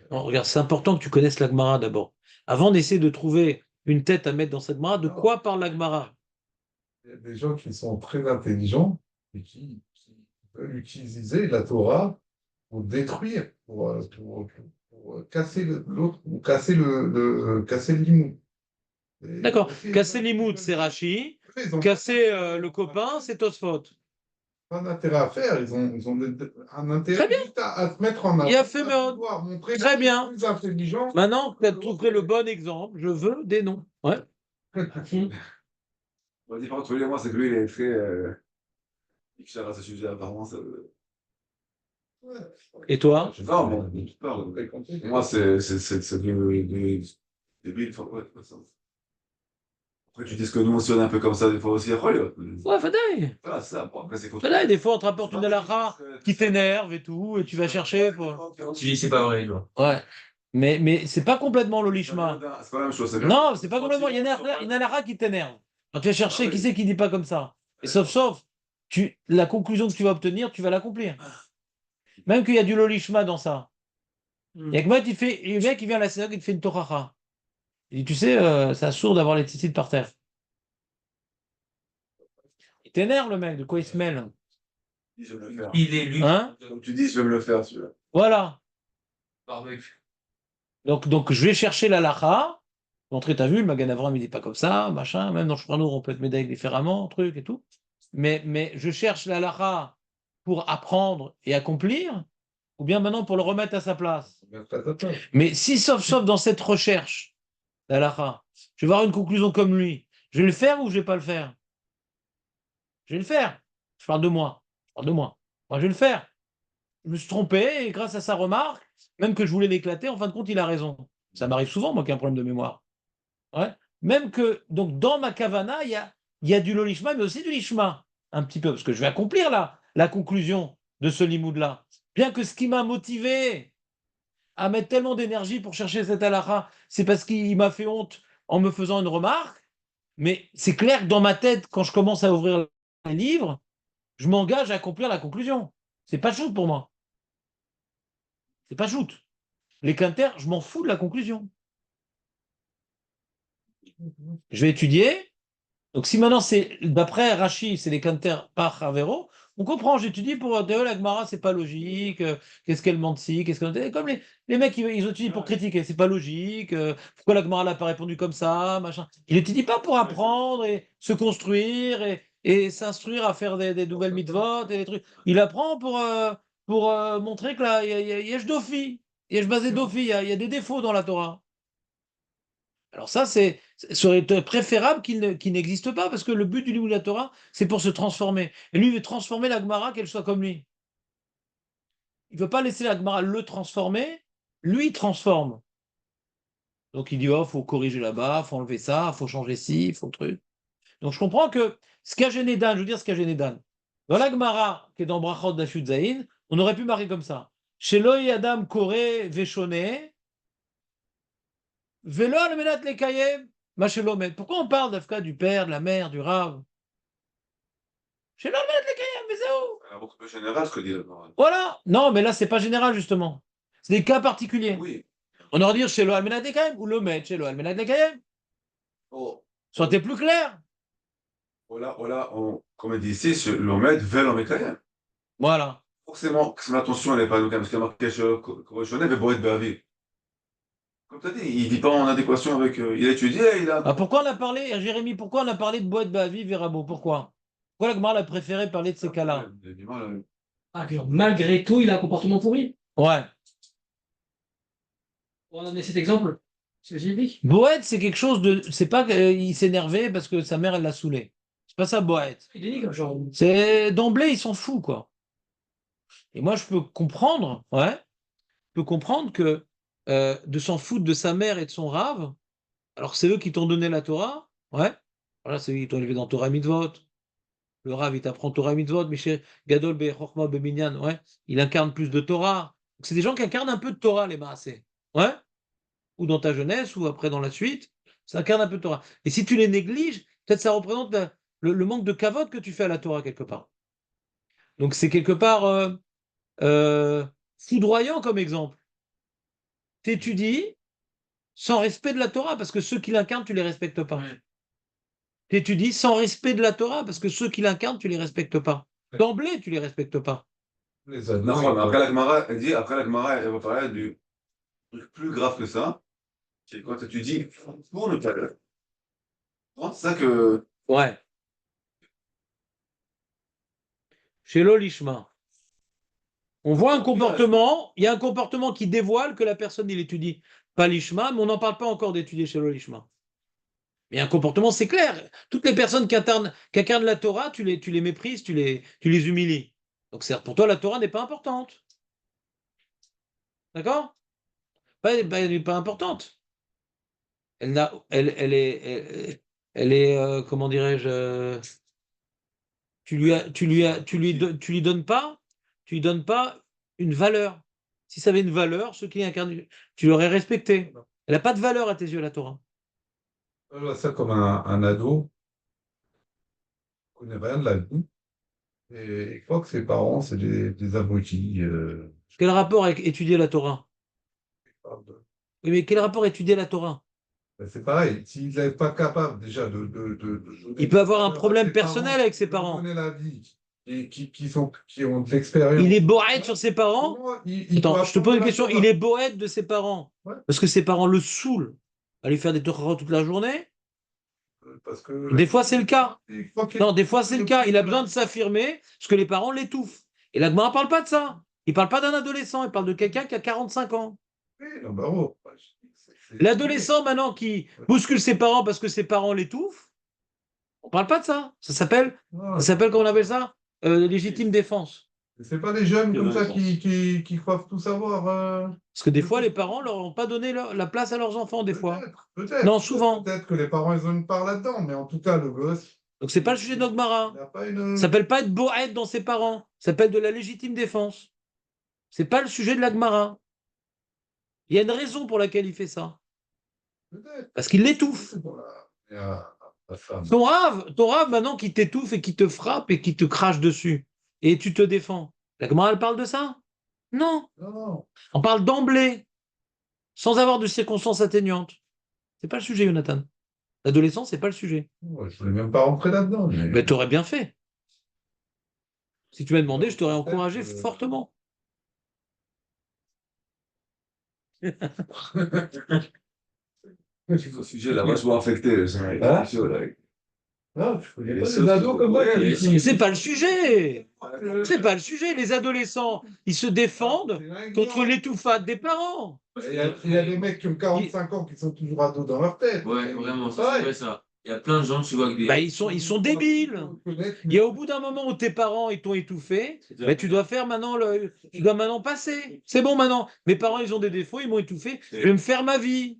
Non, regarde, c'est important que tu connaisses la Gemara d'abord. Avant d'essayer de trouver une tête à mettre dans cette Gemara, de quoi parle la Gemara? Il y a des gens qui sont très intelligents et qui veulent utiliser la Torah pour détruire, pour casser l'autre, ou casser le limoud. D'accord. Casser l'imoud, c'est Rashi. Ils n'ont Casser le copain, c'est Tosfot. pas d'intérêt à faire, ils ont un intérêt Très bien. juste à se mettre en avant. Il a fait à Meod. pouvoir montrer Très qu'ils bien. sont plus intelligents. Maintenant, tu as trouvé le bon exemple. Je veux des noms. Ouais. La différence entre lui et moi, c'est que lui, il est très. Il cherche à ce sujet, apparemment. Ça... Et toi? Non, bon, tu parles. Moi, c'est du débile, enfin, ouais, ça. Après, tu dis ce que nous, aussi, on est un peu comme ça, des fois aussi, après, Ouais, fadaï. voilà, ça. Bon, après, c'est faut Fadaï, des fois, on te rapporte une halakha qui t'énerve et tout, et tu vas chercher pour... Tu dis c'est pas vrai, tu vois. Ouais. Mais c'est pas complètement l'olishma. C'est pas la même chose, c'est bien. Non, c'est pas complètement. Il y en a une halakha qui t'énerve. Quand tu vas chercher, qui c'est qui dit pas comme ça? Et sauf, la conclusion que tu vas obtenir, tu vas l'accomplir. Même qu'il y a du lolishma dans ça. Il y a que moi, le mec qui vient à la synagogue, il te fait une tochacha. Il dit, tu sais, c'est sourd d'avoir les tzitzit par terre. Il t'énerve, le mec, de quoi il se mêle? Je vais me le faire. Il est lu. Hein? Comme tu dis, je vais me le faire, celui-là. Voilà. Barbecue. Donc je vais chercher la lacha. Montrer, t'as vu, le Magan Avram, il dit pas comme ça, machin. Même dans Shulchan on peut être médaillé différemment, truc et tout. Mais je cherche la lacha pour apprendre et accomplir, ou bien maintenant pour le remettre à sa place. Mais si, sauf dans cette recherche, la lacha, je vais avoir une conclusion comme lui, je vais le faire ou je vais pas le faire? Je vais le faire. Je parle de moi. Je parle de moi. Moi, je vais le faire. Je me suis trompé et grâce à sa remarque, même que je voulais l'éclater, en fin de compte, il a raison. Ça m'arrive souvent, moi, qui ai un problème de mémoire. Ouais. Même que, donc, dans ma kavana, il y a du lolishma, mais aussi du lishma. Un petit peu, parce que je vais accomplir la conclusion de ce limoud-là. Bien que ce qui m'a motivé à mettre tellement d'énergie pour chercher cette halakha, c'est parce qu'il m'a fait honte en me faisant une remarque. Mais c'est clair que dans ma tête, quand je commence à ouvrir un livre, je m'engage à accomplir la conclusion. C'est pas shoot pour moi. C'est pas shoot. Les quinters, je m'en fous de la conclusion. Je vais étudier. Donc si maintenant c'est d'après Rachi, c'est les quinters par Havero, on comprend. J'étudie pour la Gemara, c'est pas logique. Qu'est-ce qu'elle ment si, qu'est-ce qu'elle comme les mecs ils étudient pour critiquer, c'est pas logique. Pourquoi la Gemara n'a pas répondu comme ça, machin. Il n'étudie pas pour apprendre et se construire et s'instruire à faire des nouvelles mitzvot et des trucs. Il apprend pour montrer que là il y a Yesh Dofi, Yesh Basé Dofi, il y a des défauts dans la Torah. Alors ça, ça aurait été préférable qu'il n'existe pas, parce que le but du livre de la Torah, c'est pour se transformer. Et lui, il veut transformer la Gemara, qu'elle soit comme lui. Il ne veut pas laisser la Gemara le transformer, lui, il transforme. Donc il dit, oh, faut corriger là-bas, faut enlever ça, faut changer ci, faut truc. Donc je comprends que ce qu'a gêné Dan, je veux dire ce qu'a gêné Dan, dans la Gemara, qui est dans Brachot d'Ashut Zayin, on aurait pu marquer comme ça. Chez Loi Adam Koré Véchoné, Vélo al menat le kayem, Machelomet. Pourquoi on parle d'Afka du père, de la mère, du rave? Chez l'homme al menat le kayem, mais c'est où? C'est beaucoup plus général, ce que dit le Coran. Voilà. Non, mais là, c'est pas général, justement. C'est des cas particuliers. Oui. On aurait dit chez l'homme al menat le kayem, ou l'omet, chez l'homme al menat le kayem. Oh. Soyez plus clair. Voilà, comme il dit ici, l'omed vers l'omekayem. Voilà. Forcément, que son attention n'est pas nous, parce qu'il y a marqué correctionnel, mais pour être bavé. Comme tu as dit, il ne vit pas en adéquation avec. Il a étudié, il a. Ah, pourquoi on a parlé, Jérémy, pourquoi on a parlé de Boët Bavi, Verabo? Pourquoi? Pourquoi la Gemara a préféré parler de ces cas-là? Il a du mal, Ah, que malgré tout, il a un comportement pourri. Ouais. On a donné cet exemple. C'est ce que j'ai dit. Boët, c'est quelque chose de. C'est pas qu'il s'énervait parce que sa mère, elle l'a saoulé. C'est pas ça, Boët. Il est dit comme genre. C'est d'emblée, il s'en fout, quoi. Et moi, je peux comprendre, ouais, je peux comprendre que de s'en foutre de sa mère et de son rave, alors c'est eux qui t'ont donné la Torah, ouais, voilà, c'est eux qui t'ont élevé dans Torah Mitzvot. Le rave, il t'apprend Torah Mitzvot, Michel Gadol Be Chochma Be Minyan, ouais, il incarne plus de Torah. Donc, c'est des gens qui incarnent un peu de Torah, les Maasé, ouais, ou dans ta jeunesse, ou après dans la suite, ça incarne un peu de Torah. Et si tu les négliges, peut-être ça représente le manque de kavod que tu fais à la Torah quelque part. Donc c'est quelque part foudroyant comme exemple. T'étudies sans respect de la Torah, parce que ceux qui l'incarnent, tu les respectes pas. T'étudies sans respect de la Torah, parce que ceux qui l'incarnent, tu les respectes pas. D'emblée, tu les respectes pas. Les Non, mais animaux, après la Gemara, elle dit, après la Gemara, elle va parler du truc plus grave que ça, c'est quand tu dis pour ne pas le. C'est ça que. Ouais. Chez l'Olishma. On voit un comportement, il y a un comportement qui dévoile que la personne, il étudie pas l'Ishma, mais on n'en parle pas encore d'étudier chez l'Olishma. Mais un comportement, c'est clair. Toutes les personnes qui incarnent la Torah, tu les méprises, tu les humilies. Donc certes, pour toi, la Torah n'est pas importante. D'accord? Elle n'est pas importante. Elle est. elle est, comment dirais-je, tu lui donnes pas une valeur. Si ça avait une valeur, ceux qui l'incarnent, tu l'aurais respecté. Elle n'a pas de valeur à tes yeux, la Torah. Je vois ça comme un ado qui connaît rien de la vie et il croit que ses parents, c'est des abrutis. Quel rapport avec étudier la Torah? Oui, mais quel rapport étudier la Torah? Ben, c'est pareil, s'il n'est pas capable déjà de Il donner peut des avoir un valeurs à problème ses personnel parents, avec ses de leur parents. donner la vie, et qui ont de Il l'expérience, est bohète sur ses parents. comment il peut Attends, je te apprendre pose de une la question. Torah? Il est bohète de ses parents. Ouais, Parce que ses parents le saoulent à lui faire des Torahs toute la journée. parce que Des fois, c'est le cas. il croit qu'il Non, des fois, c'est est le le cas. plus Il a de la besoin de s'affirmer parce que les parents l'étouffent. Et la Gemara ne parle pas de ça. Il ne parle pas d'un adolescent. Il parle de quelqu'un qui a 45 ans. vie. Non, bah, oh, bah, L'adolescent, maintenant, qui bouscule ses parents parce que ses parents l'étouffent, on ne parle pas de ça. non, Ça s'appelle, comment on appelle ça? Légitime défense. c'est pas des jeunes C'est comme vrai, ça ça. qui croient tout savoir. Parce que des fois, les parents leur ont pas donné la place à leurs enfants, des fois. Peut-être, Non, souvent. peut-être que les parents, ils ont une part là-dedans, mais en tout cas, le gosse, Donc, c'est pas le sujet de notre il Gemara. n'a pas Ça une. s'appelle pas être bohète dans ses parents. Ça s'appelle de la légitime défense. C'est pas le sujet de la Gemara. Il y a une raison pour laquelle il fait ça. Peut-être. Parce qu'il l'étouffe. Voilà. Et la femme. Ton rave, maintenant, qui t'étouffe et qui te frappe et qui te crache dessus. Et tu te défends. La Gemara, elle parle de ça? Non. Non, non. On parle d'emblée, sans avoir de circonstances atténuantes. C'est pas le sujet, Jonathan. L'adolescence, c'est pas le sujet. Moi, je ne voulais même pas rentrer là-dedans. Mais tu aurais bien fait. Si tu m'as demandé, je t'aurais Peut-être encouragé que- fortement. Ce sujet l'a vachement affecté. Hein? C'est chaud, là. Non, je connais Les pas sauces, des ados comme ça. ouais, Mais c'est pas le sujet. C'est pas le sujet. Les adolescents, ils se défendent contre l'étouffade des parents. Il y a des mecs qui ont 45 ans qui sont toujours ados dans leur tête. Ouais, vraiment, c'est Ouais. vrai ça. Il y a plein de gens, tu vois, avec des. Bah, ils sont débiles. Il y a au bout d'un moment où tes parents ils t'ont étouffé, bah, tu dois maintenant passer. C'est bon maintenant. Mes parents ils ont des défauts, ils m'ont étouffé. Je vais me faire ma vie.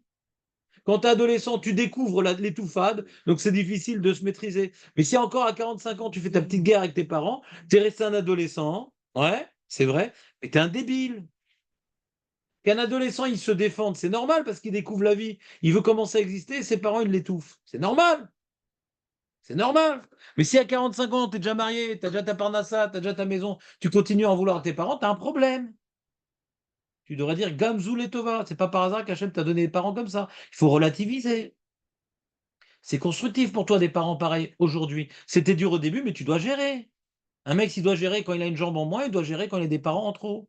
Quand tu es adolescent, tu découvres l'étouffade, donc c'est difficile de se maîtriser. Mais si encore à 45 ans, tu fais ta petite guerre avec tes parents, tu es resté un adolescent, ouais, c'est vrai, mais tu es un débile. Qu'un adolescent, il se défende, c'est normal parce qu'il découvre la vie. Il veut commencer à exister et ses parents, ils l'étouffent. C'est normal. C'est normal. Mais si à 45 ans, tu es déjà marié, tu as déjà ta parnassa, tu as déjà ta maison, tu continues à en vouloir à tes parents, tu as un problème. Tu devrais dire Gamzou Letova. C'est pas par hasard qu'Hachem t'a donné des parents comme ça. Il faut relativiser. C'est constructif pour toi des parents pareils aujourd'hui. C'était dur au début, mais tu dois gérer. Un mec, s'il doit gérer quand il a une jambe en moins, il doit gérer quand il a des parents en trop.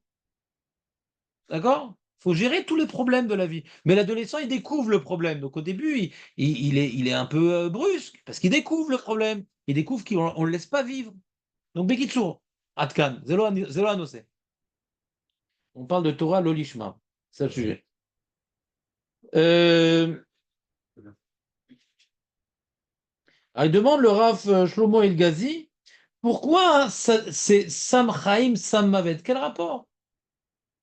D'accord? Il faut gérer tous les problèmes de la vie. Mais l'adolescent, il découvre le problème. Donc au début, il est un peu brusque parce qu'il découvre le problème. Il découvre qu'on ne le laisse pas vivre. Donc, Bekitsour, Atkan, Zelo Anose. On parle de Torah Lolishma. C'est le sujet. Alors, il demande le Rav Shlomo El Ghazi, pourquoi c'est Sam Chaim, Sam Mavet? Quel rapport?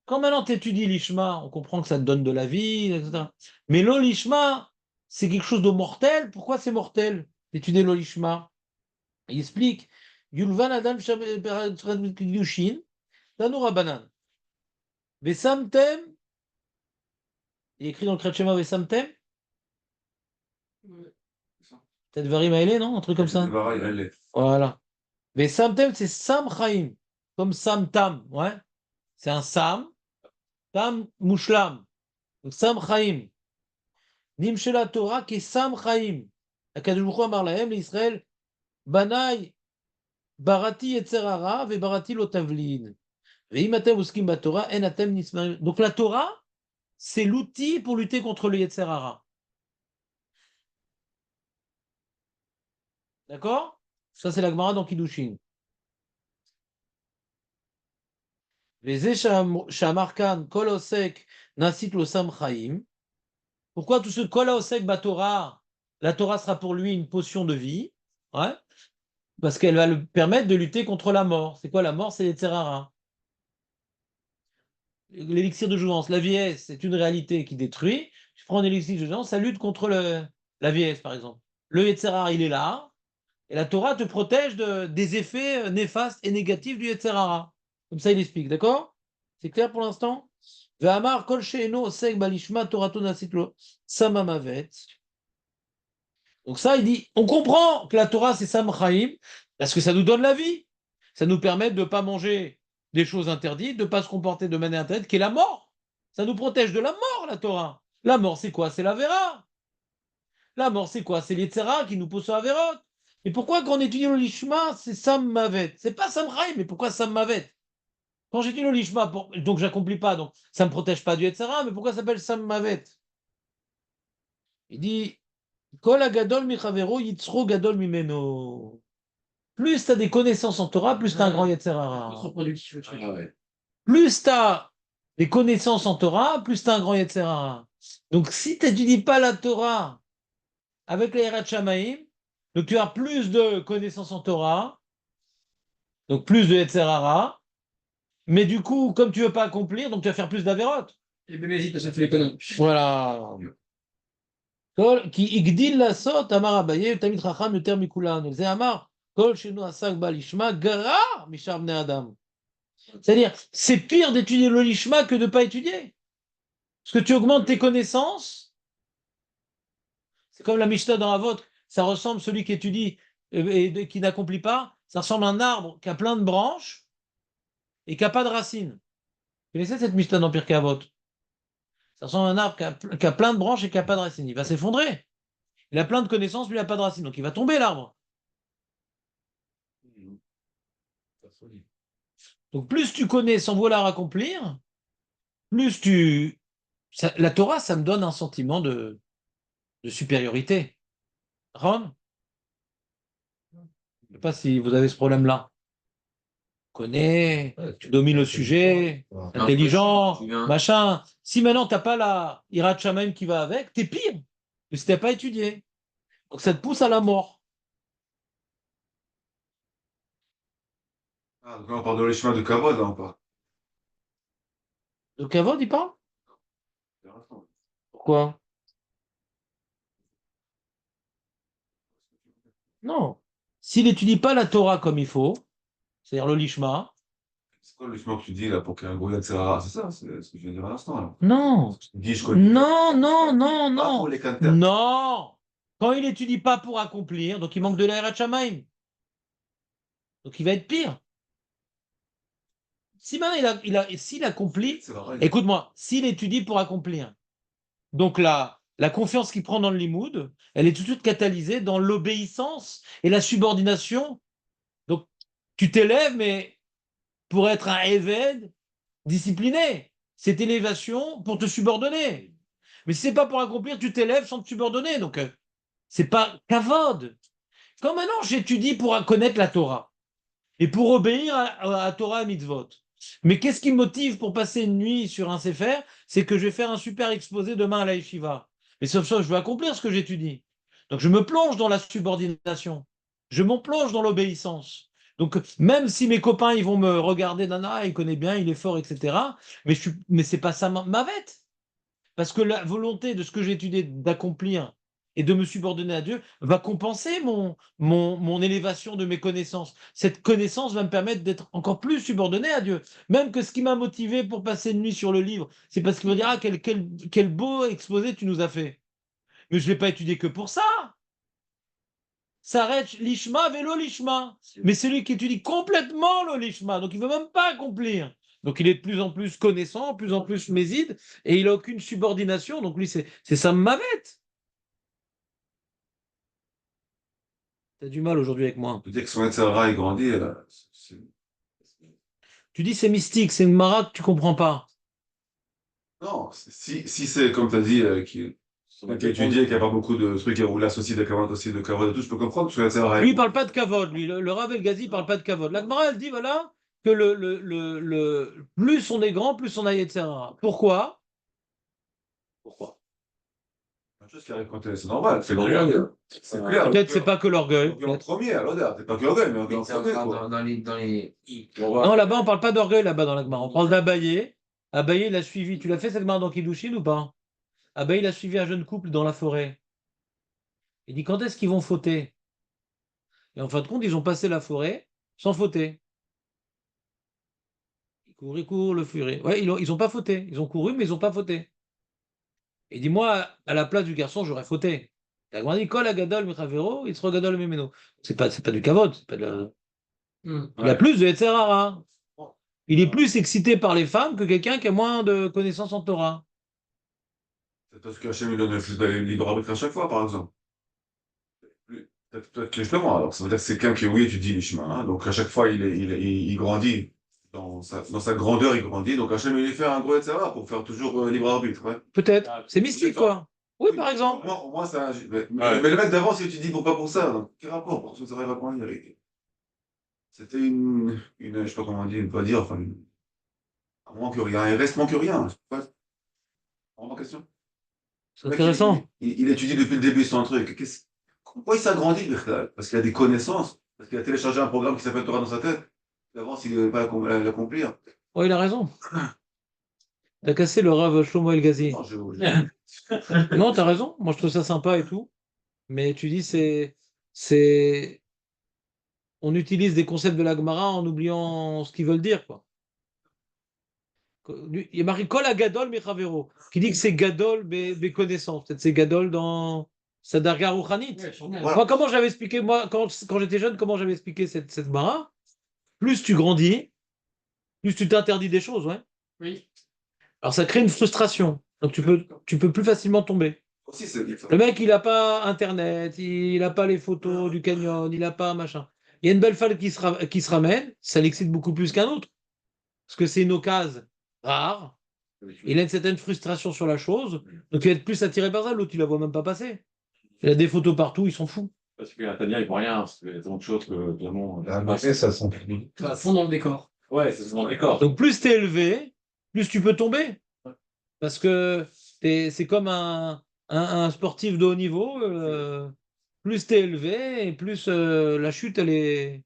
Quand maintenant tu étudies l'Ishma, on comprend que ça te donne de la vie, etc. Mais l'Olishma, c'est quelque chose de mortel. Pourquoi c'est mortel d'étudier l'Olishma? Il explique Yulvan Adam Yushin, Tanura Banan. Vesamtem, il est écrit dans le Kretschema Vesamtem, peut-être Varim Aele, non? Un truc comme ça. Voilà. Vesamtem, c'est Sam Chaim, comme Sam Tam, ouais. C'est un Sam, Tam Mushlam. Donc Sam Chaim. Nimshela Torah qui est Sam Chaim. Akadosh Baruch Hu amar lahem l'Israël Banai Barati Yetzerara ve Barati Lotavlin. Ve'im atem uskim baTorah en atem nismarim. Donc la Torah, c'est l'outil pour lutter contre le Yetzerara. D'accord? Ça c'est la Gemara dans Kiddushin. Veze shamarkan kol osek nasit lo Sam Chaim. Pourquoi tout ce kol osek baTorah? La Torah sera pour lui une potion de vie. Ouais. Parce qu'elle va le permettre de lutter contre la mort. C'est quoi la mort? C'est les Tserara. L'élixir de jouvence. La vieillesse, c'est une réalité qui détruit. Je prends un élixir de jouvence, ça lutte contre la vieillesse, par exemple. le Yetzer Hara, il est là, et la Torah te protège des effets néfastes et négatifs du Yetzer Hara. Comme ça, il explique, d'accord? C'est clair pour l'instant? Ve'amar kol she'eno osek balishma torato nasit lo samamavet. Donc ça, il dit, on comprend que la Torah, c'est Sam Chaim, parce que ça nous donne la vie. Ça nous permet de ne pas manger des choses interdites, de ne pas se comporter de manière interdite, qui est la mort. Ça nous protège de la mort, la Torah. La mort, c'est quoi? C'est la Vera. La mort, c'est quoi? C'est l'Yetzera qui nous pousse à la Verot. Et pourquoi quand on étudie le Lishma, c'est Sam Mavet? C'est pas Sam Chaim, mais pourquoi Sam Mavet? Quand j'étudie le Lishma, donc j'accomplis pas, donc ça ne me protège pas du Yetzera, mais pourquoi ça s'appelle Sam Mavet? Il dit, Kol agadol michavero yitzro gadol mimeno. Plus tu as des connaissances en Torah, plus tu as un grand Yetzer Hara. Contre-productif, le truc. Ah ouais. Plus tu as des connaissances en Torah, plus tu as un grand Yetzer Hara. Donc si tu n'étudies pas la Torah avec les Yirat Shamayim, donc tu as plus de connaissances en Torah, donc plus de Yetzer Hara, mais du coup, comme tu ne veux pas accomplir, donc tu vas faire plus d'Averot. Et Bémézite, ça fait l'économie. Voilà. Qui igdil la sot, Amar Abaye, Tamid Chacham, Yoter Mikulan. C'est Amar, Kol Shenu Asak Balishma, Gara, Mishar Bnei Adam. C'est-à-dire, c'est pire d'étudier le lishma que de ne pas étudier. Parce que tu augmentes tes connaissances. C'est comme la Mishnah dans la vôtre. Ça ressemble à celui qui étudie et qui n'accomplit pas. Ça ressemble à un arbre qui a plein de branches et qui n'a pas de racines. Vous connaissez cette Mishnah dans Pirkei Avot? Ça ressemble à un arbre qui a plein de branches et qui n'a pas de racines. Il va s'effondrer. Il a plein de connaissances, mais il n'a pas de racines. Donc il va tomber, l'arbre. Donc plus tu connais sans vouloir accomplir, plus tu... la Torah, ça me donne un sentiment de supériorité. Ron, je ne sais pas si vous avez ce problème-là. Tu connais, Ouais, tu domines le sujet, Ouais. intelligent, Tu viens- machin. Si maintenant tu n'as pas la Hirat Shamayim qui va avec, t'es pire que si tu n'as pas étudié. Donc ça te pousse à la mort. Ah, donc là, on parle de l'Ishma de Kavod, là, on parle. Donc Avod, il parle? Pourquoi? Non. S'il n'étudie pas la Torah comme il faut, c'est-à-dire le Lishma, C'est quoi l'Ishma que tu dis, là, pour qu'il y ait un gros etc. C'est ça, c'est ce que je viens de dire à l'instant, là. non. Tu dis, je connais. Non, non, non, Pas non. pour les canters. Non. Quand il n'étudie pas pour accomplir, donc il manque de la Hirat Shamayim. Donc il va être pire. Si maintenant s'il accomplit, C'est vrai. écoute-moi, s'il étudie pour accomplir, donc la confiance qu'il prend dans le limoud, elle est tout de suite catalysée dans l'obéissance et la subordination. Donc tu t'élèves, mais pour être un évêque discipliné, c'est élévation pour te subordonner. Mais si c'est pas pour accomplir, tu t'élèves sans te subordonner. Donc c'est pas kavod. Quand maintenant j'étudie pour connaître la Torah et pour obéir à Torah et mitzvot. Mais qu'est-ce qui me motive pour passer une nuit sur un sefer? C'est que je vais faire un super exposé demain à la yeshiva. Mais sauf ça, je veux accomplir ce que j'étudie. Donc je me plonge dans la subordination. Je m'en plonge dans l'obéissance. Donc même si mes copains ils vont me regarder, nana, il connaît bien, il est fort, etc. Mais c'est pas ça ma vête. Parce que la volonté de ce que j'ai étudié d'accomplir et de me subordonner à Dieu va compenser mon élévation de mes connaissances. Cette connaissance va me permettre d'être encore plus subordonné à Dieu. Même que ce qui m'a motivé pour passer une nuit sur le livre, c'est parce qu'il va dire, ah, quel beau exposé tu nous as fait. Mais je ne l'ai pas étudié que pour ça. S'arrête l'ishma vélo l'ishma. Mais celui qui étudie complètement le lishma, donc il ne veut même pas accomplir. Donc il est de plus en plus connaissant, de plus en plus méside, et il n'a aucune subordination. Donc lui, c'est sa mavette. T'as du mal aujourd'hui avec moi. Dès que son etc. il grandit, Tu dis c'est mystique, c'est une mara que tu comprends pas. non, si c'est comme tu as dit, qui étudie, qui a pas beaucoup de trucs, où l'associe de Kavod aussi, de Kavod et tout, je peux comprendre, parce que etc. Lui, il parle pas de kavod, lui. Le Rav El Ghazi, il parle pas de kavod. La Gemara, elle dit, voilà, que plus on est grand, plus on a etc. Pourquoi? Pourquoi? Une chose qui arrive quand c'est normal, c'est l'orgueil. C'est clair. Peut-être c'est pas que l'orgueil. L'orgueil en premier, alors regarde, c'est pas que l'orgueil, mais l'orgueil en C'est premier, encore quoi. dans les... Non, là-bas, on parle pas d'orgueil, là-bas, dans la Gemara. On parle d'Abaye. Abaye, il a suivi. Tu l'as fait, cette Gemara dans Kiddushin ou pas? Abaye, il a suivi un jeune couple dans la forêt. Il dit, quand est-ce qu'ils vont fauter? Et en fin de compte, ils ont passé la forêt sans fauter. Ils courent le furet. Ouais, ils ont pas fauté. Ils ont couru, mais ils ont pas fauté. Et dis moi, à la place du garçon, j'aurais fauté. La grande école à Gadol Michavero, il se regadol Memeno. C'est pas du kavod, c'est pas de la- Il a Ouais. plus de Yetzer Hara. Il est plus excité par les femmes que quelqu'un qui a moins de connaissances en Torah. C'est parce qu'Hachem lui donne plus de libre arbitre à chaque fois, par exemple. Peut-être que justement, alors ça veut dire que c'est quelqu'un qui, oui, étudie les chemins, hein, donc à chaque fois, il grandit. Dans sa grandeur, il grandit. Donc Hachem, il lui fait un gros etc. pour faire toujours libre arbitre. Ouais. Peut-être. Ah, C'est mystique, quoi. Oui, par exemple. Au moins, ça. Ouais. Mais le mec d'avance, il étudie pour pas pour ça. Donc, quel rapport? Pour que ça arrive à grandir. C'était je sais pas comment on dit, on va dire, enfin, à moins que rien. Il reste moins que rien. Je sais pas. En question. C'est Le mec, intéressant. il étudie depuis le début son truc. Pourquoi il s'agrandit, Bechtal? Parce qu'il a des connaissances. Parce qu'il a téléchargé un programme qui s'appelle Torah dans sa tête. D'avance, il ne veut pas l'accomplir. Oui, il a raison. T'as cassé le Rav Shlomo El Ghazi. Non, Non, t'as raison. Moi, je trouve ça sympa et tout. Mais tu dis, c'est, on utilise des concepts de la Gemara en oubliant ce qu'ils veulent dire, quoi. Il y a marqué Kol Gadol Mechavero, qui dit que c'est Gadol be connaissances. Peut-être c'est Gadol dans sa darga rouchanit. Ouais, sûrement. Voilà. Moi, comment j'avais expliqué, moi, quand j'étais jeune, comment j'avais expliqué cette Gemara? Plus tu grandis, plus tu t'interdis des choses, ouais. Oui. Alors ça crée une frustration. Donc tu peux plus facilement tomber. Aussi, c'est Le mec, il n'a pas Internet, il n'a pas les photos du canyon, il n'a pas machin. Il y a une belle femme qui se ramène, ça l'excite beaucoup plus qu'un autre. Parce que c'est une occasion rare. Il a une certaine frustration sur la chose. Donc il va être plus attiré par ça. L'autre, il la voit même pas passer. Il a des photos partout, il s'en fout. Parce que Nathania, il voit rien, parce qu'il y a tellement de choses que vraiment. La marée, ça s'amplifie. Ça va fond dans le décor. Ouais, c'est souvent d'accord. Donc plus tu es élevé, plus tu peux tomber. Parce que c'est comme un sportif de haut niveau. Plus tu es élevé, et plus la chute, elle est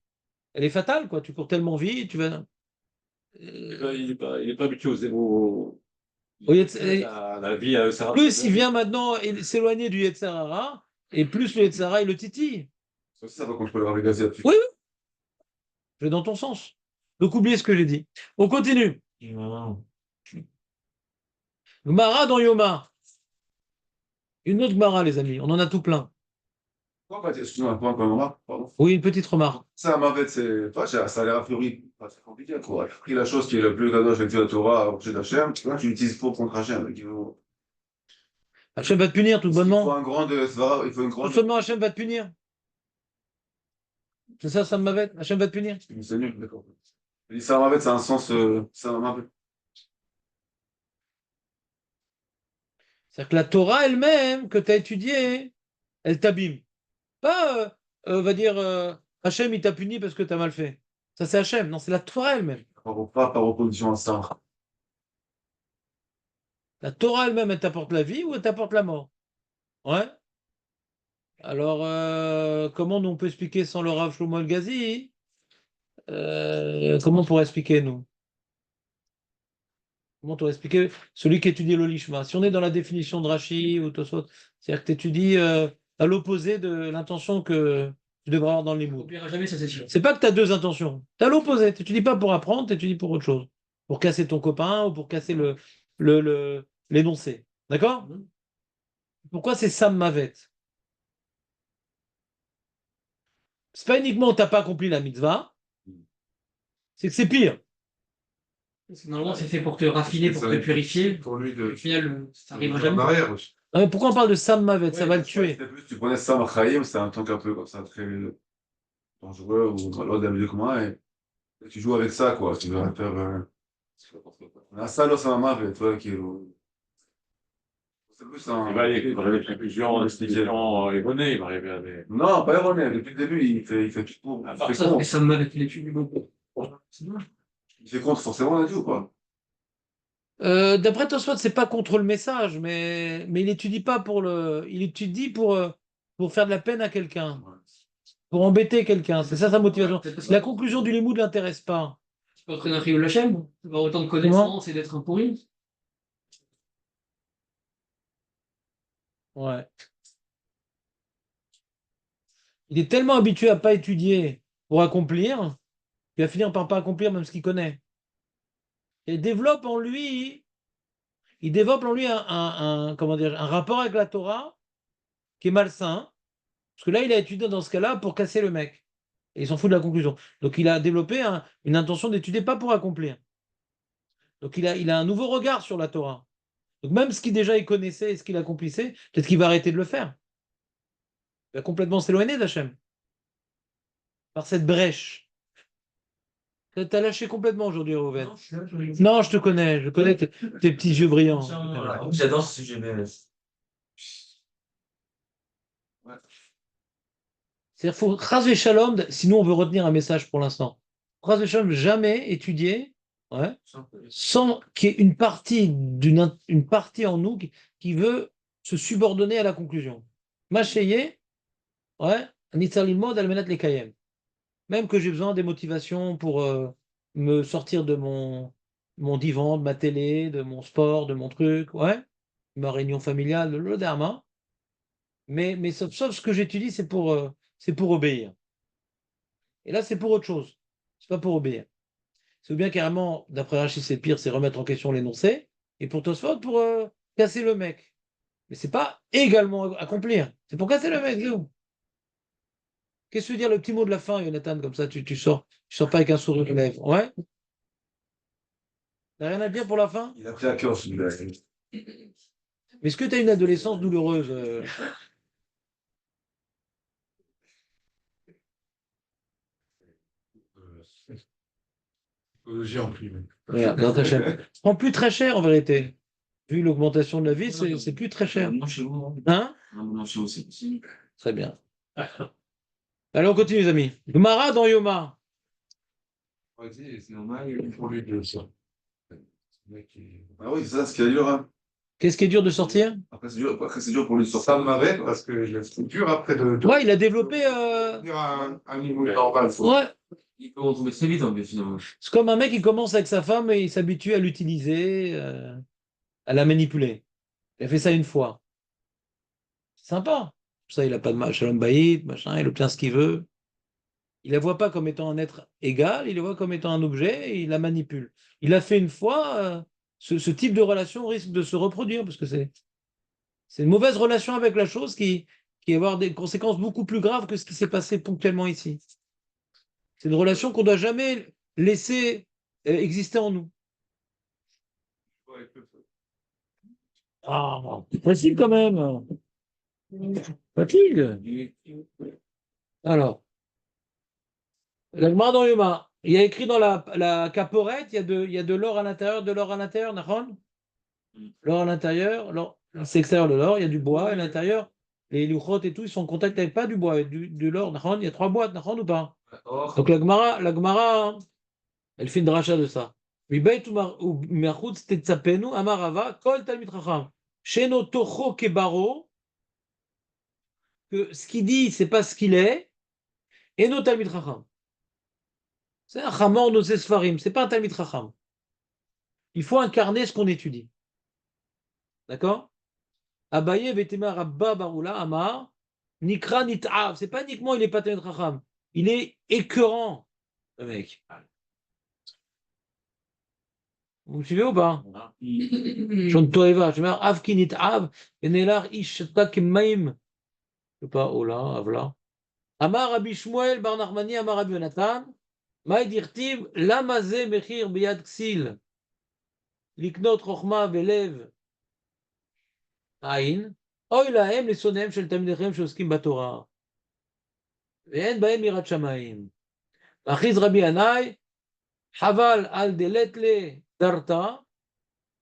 fatale, quoi. Tu cours tellement vite, tu vas. Il est pas habitué au zéro. Au Yetz- À la vie, à Sarah. Plus il vient maintenant s'éloigner du Yetzer Hara, et plus le Yetzer Hara, il le titille. ça aussi, ça va contrôler avec Gazette. Oui, oui, je vais dans ton sens. Donc oubliez ce que j'ai dit. On continue. Gmara dans Yoma. Une autre Gmara, les amis. On en a tout plein. Pourquoi pas, excuse-moi, un point comme remarque, pardon. Oui, une petite remarque. Ça, Mavet, ça a l'air a priori pas très compliqué, quoi. Tu as pris la chose qui est le plus kadosh avec la Torah, au d'Hachem, là, tu l'utilises pour contre Hachem. Hachem va te punir tout Il faut bonnement. un grand de Svara, il faut une Non grande. seulement Hachem va te punir. C'est ça, ça m'avait. Hachem va te punir. C'est nul, d'accord. Je dis ça, Mavet, c'est un sens. Ça, Mavet. C'est-à-dire que la Torah elle-même, que tu as étudiée, elle t'abîme. Pas, va dire, Hachem, il t'a puni parce que tu as mal fait. Ça, c'est Hachem. Non, c'est la Torah elle-même. Pas par opposition à ça. La Torah elle-même, elle t'apporte la vie ou elle t'apporte la mort? Ouais. Alors, comment nous on peut expliquer sans le Rav Shlomo El Ghazi? Comment on pourrait expliquer, nous? Comment on pourrait expliquer celui qui étudie le Lishma? Si on est dans la définition de Rashi ou Tosfot, c'est-à-dire que tu étudies à l'opposé de l'intention que tu devrais avoir dans le On Limoud. n'oubliera jamais ça, c'est sûr. C'est pas que tu as deux intentions. Tu as l'opposé. Tu n'étudies pas pour apprendre, tu étudies pour autre chose. Pour casser ton copain ou pour casser l'énoncé. D'accord? Pourquoi c'est Sam Mavet? C'est pas uniquement que tu n'as pas accompli la mitzvah, c'est que c'est pire. Parce que normalement, c'est fait pour te raffiner, pour te purifier. Pour lui Au de. final, ça n'arrivera En jamais. arrière aussi. Non, mais pourquoi on parle de Sam Mavet? Ça Ouais, va le tuer. C'était plus, tu prenais ça, Machaïm, c'était un truc un peu comme ça, très dangereux, ou l'autre d'habitude comme moi, et tu joues avec ça, quoi. Tu vas faire. Un salo, ça m'a fait, toi, qui est. C'est plus un. Quand j'avais des conclusions, des explications erronées, il m'arrivait à des. Non, pas erroné. Depuis le début, il fait tout pour. À part Il fait ça, contre. Et ça m'avait fait l'étude du bon. C'est bon. Il fait contre, forcément, on a dit ou pas? D'après Tosfot, c'est pas contre le message, mais il étudie pas il étudie pour faire de la peine à quelqu'un, pour embêter quelqu'un. C'est ça sa motivation. Peut-être parce que La conclusion du Limoud ne l'intéresse pas. c'est pas entraîner un Rio Lachem, avoir autant de connaissances et d'être un pourri. Ouais. Il est tellement habitué à pas étudier pour accomplir, qu'il va finir par pas accomplir même ce qu'il connaît. Et il développe en lui comment dire, un rapport avec la Torah qui est malsain, parce que là, il a étudié dans ce cas-là pour casser le mec. Et il s'en fout de la conclusion. Donc il a développé une intention d'étudier pas pour accomplir. Donc il a un nouveau regard sur la Torah. Donc même ce qu'il déjà il connaissait et ce qu'il accomplissait, peut-être qu'il va arrêter de le faire. Il va complètement s'éloigner d'Hachem. Par cette brèche. T'as lâché complètement aujourd'hui, Rouven. Non, je suis là, je rigole. Non, je te connais, je connais tes petits yeux brillants. Voilà. En plus, j'adore ce sujet, mais. Ouais. C'est-à-dire, faut Chas Shalom, sinon on veut retenir un message pour l'instant. Chas Shalom, jamais étudier, ouais, sans qu'il y ait une partie en nous qui veut se subordonner à la conclusion. Macheye, ouais, Nitzar Lilmod Almenat Lekayem. Même que j'ai besoin des motivations pour me sortir de mon divan, de ma télé, de mon sport, de mon truc, ouais, ma réunion familiale, le dharma. Mais sauf ce que j'étudie, c'est pour obéir. Et là, c'est pour autre chose. C'est pas pour obéir. C'est bien carrément, d'après Rachid, c'est pire, c'est remettre en question l'énoncé. Et pour Tosfot, pour casser le mec. Mais c'est pas également accomplir. C'est pour casser le mec, Zéou. Qu'est-ce que tu veux dire le petit mot de la fin, Jonathan, comme ça, tu sors pas avec un sourire aux lèvres. Ouais? T'as rien à dire pour la fin? Il a pris à cœur celui-là. Mais est-ce que tu as une adolescence douloureuse J'ai en privé. Regarde, dans ta chaîne. Ça prend plus très cher en vérité. Vu l'augmentation de la vie, c'est plus très cher. Non, chez vous. Hein? Non, chez vous, c'est possible. Très bien. Allez, on continue, les amis. Gemara dans Yoma. Vas-y, c'est normal pour lui de ça. Le mec, Ah oui, c'est ça, ce qui est dur. Hein. Qu'est-ce qui est dur de sortir? Après, c'est dur pour lui de sortir. ça m'arrête parce que c'est dur après de Ouais, il a développé. devenir un niveau normal. Ouais, Il peut retrouver très vite, en fait, finalement. c'est comme un mec qui commence avec sa femme et il s'habitue à l'utiliser, à la manipuler. Il a fait ça une fois. C'est sympa. Ça, il n'a pas de mal. Shalom Bayit, machin, il obtient ce qu'il veut. Il la voit pas comme étant un être égal, il la voit comme étant un objet et il la manipule. Il l'a fait une fois, ce type de relation risque de se reproduire parce que c'est une mauvaise relation avec la chose qui va avoir des conséquences beaucoup plus graves que ce qui s'est passé ponctuellement ici. C'est une relation qu'on ne doit jamais laisser exister en nous. Ah, c'est facile quand même. Fatigue. Alors, la Gemara dans Yoma, il y a écrit dans la caporette, il y a de l'or à l'intérieur, Nahon? L'or à l'intérieur, c'est extérieur de l'or, il y a du bois à l'intérieur. Les louchot et tout, ils sont en contact avec pas du bois, avec de l'or, Nahon. Il y a 3 boîtes, Nahon ou pas? D'accord. Donc la Gemara, hein, elle fait une dracha de ça. Mibeit u'machutz tetzapenu, amar Rava, kol talmid chacham. Sheno tocho kebaro, que ce qu'il dit, c'est pas ce qu'il est, et no talmid chacham. C'est un chamor nos esfarim, c'est pas un talmid chacham. Il faut incarner ce qu'on étudie. D'accord? Abaye vetema rabba barula amar, nikra nit'av. C'est pas uniquement il est pas talmid chacham, il est écœurant, le mec. Vous me suivez ou pas? Shon toeva, je mets av ki nit'av, enelar ish tak maim. Je sais pas, oh là, avla. Amar Rabbi Shmuel bar Nachmani, Amar Rabbi Yonatan, Maï dirtiv, lamaze mechir biyad ksil, liknot chochma velev aïn, oy lahem lesonem shel tamidechem shoskim batorah, ve'en bahem mirat shamayim. Achiz Rabbi Anai, chaval al deletle darta,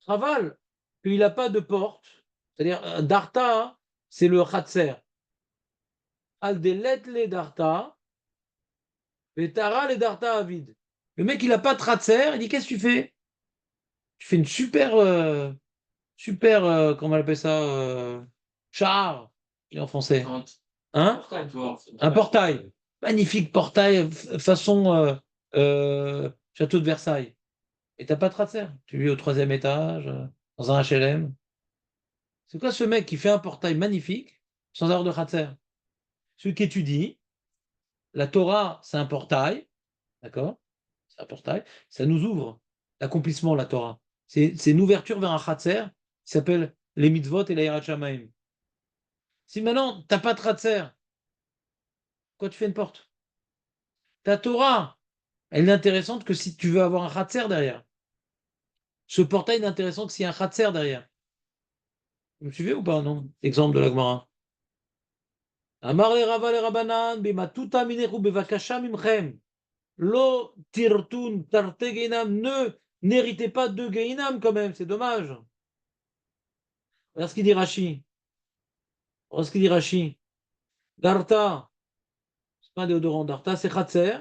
chaval, qu'il n'a pas de porte, c'est-à-dire darta, c'est le chatser. Al deletle darta, ve'tara le darta avid. Le mec, il n'a pas de tratser, il dit qu'est-ce que tu fais? Tu fais une super, comment on appelle ça, char, en français. Hein? Un portail. Magnifique portail, façon château de Versailles. Et t'as pas de tratser. Tu vis au 3e étage, dans un HLM. C'est quoi ce mec qui fait un portail magnifique sans avoir de tratser? Celui qui étudie, La Torah, c'est un portail, d'accord? C'est un portail. Ça nous ouvre l'accomplissement, la Torah. C'est une ouverture vers un Khatser qui s'appelle les mitzvot et la Yirat Shamayim. Si maintenant, tu n'as pas de Khatser, quoi tu fais une porte? Ta Torah, elle n'est intéressante que si tu veux avoir un Khatser derrière. Ce portail n'est intéressant que s'il y a un Khatser derrière. Vous me suivez ou pas, non? Exemple de la Gemara. Amar le Rava le Rabanan, bimatuta minechu bevakasha mimchem. Lo tirtun tarte geinam. Ne n'héritez pas de geinam quand même, c'est dommage. Regarde ce qu'il dit Rashi. Regarde ce qu'il dit Rashi. Darta, c'est pas un déodorant, Darta, c'est Khatser.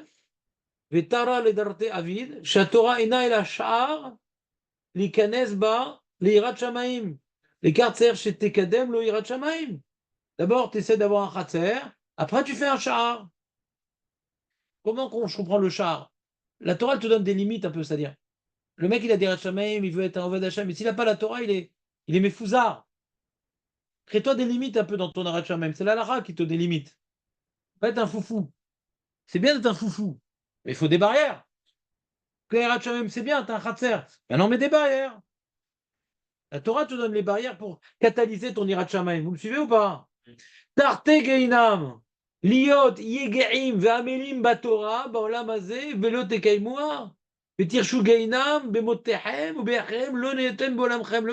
Vetara le Darte Avid. Shatora ina el ashar. Likanes ba leirat shamaim. Les Khatser chez Tekadem lo irat shamaim. D'abord, tu essaies d'avoir un Khatser. Après, tu fais un char. Comment je comprends le char? La Torah elle te donne des limites un peu, c'est-à-dire. Le mec, il a des Hachamim, il veut être un Oved Hachem, mais s'il n'a pas la Torah, il est méfouzard. Crée-toi des limites un peu dans ton Hachamim. C'est la Lara qui te délimite. Pas être un foufou. C'est bien d'être un foufou, mais il faut des barrières. Que Hachamim, c'est bien, t'es un Khatser. Maintenant, mets des barrières. La Torah te donne les barrières pour catalyser ton Hachamim. Vous me suivez ou pas? Tarte Geinam. Liot Yegeim Ve'amelim Batora, Baolam Hazeh, Velo Tekaimua. Le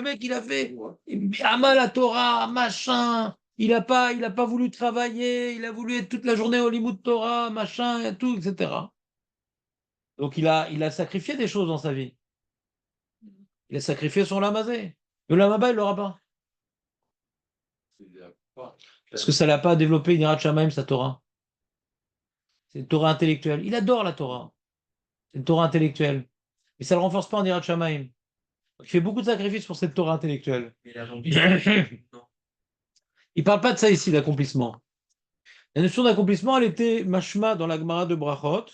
mec, il a fait Amal la Torah, machin. Il a pas voulu travailler, il a voulu être toute la journée au Limoud Torah, machin, et tout, etc. Donc il a sacrifié des choses dans sa vie. Il a sacrifié son lamazé. Le lamaba, il l'aura pas. Parce que ça l'a pas développé une Yirat Shamayim, sa Torah. C'est une Torah intellectuelle. Il adore la Torah. C'est une Torah intellectuelle. Mais ça ne le renforce pas en Yirat Shamayim. Il fait beaucoup de sacrifices pour cette Torah intellectuelle. Mais l'accomplissement, non. Il ne parle pas de ça ici, d'accomplissement. La notion d'accomplissement, elle était mashma dans la Gemara de Brachot.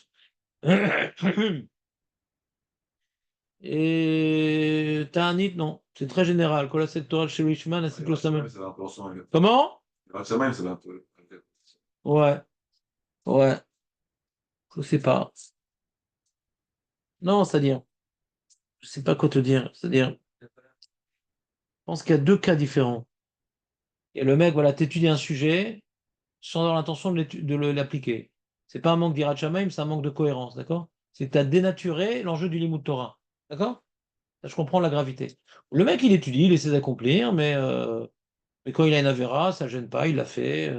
Et Ta'anit, non. C'est très général. Kola cette Torah chez Wishman, ainsi que le Samuel. C'est 20%. Comment? Hachamim, c'est 20%. Ouais. Ouais. Je sais pas. Non, c'est-à-dire. Je sais pas quoi te dire. C'est-à-dire. Je pense qu'il y a deux cas différents. Et le mec, voilà, t'étudies un sujet sans avoir l'intention de l'appliquer. C'est pas un manque d'Yirat Shamayim, c'est un manque de cohérence, d'accord? C'est que tu as dénaturé l'enjeu du Limud Torah. D'accord? Ça, je comprends la gravité. Le mec, il étudie, il essaie d'accomplir, mais quand il a une avéra, ça ne gêne pas, il l'a fait.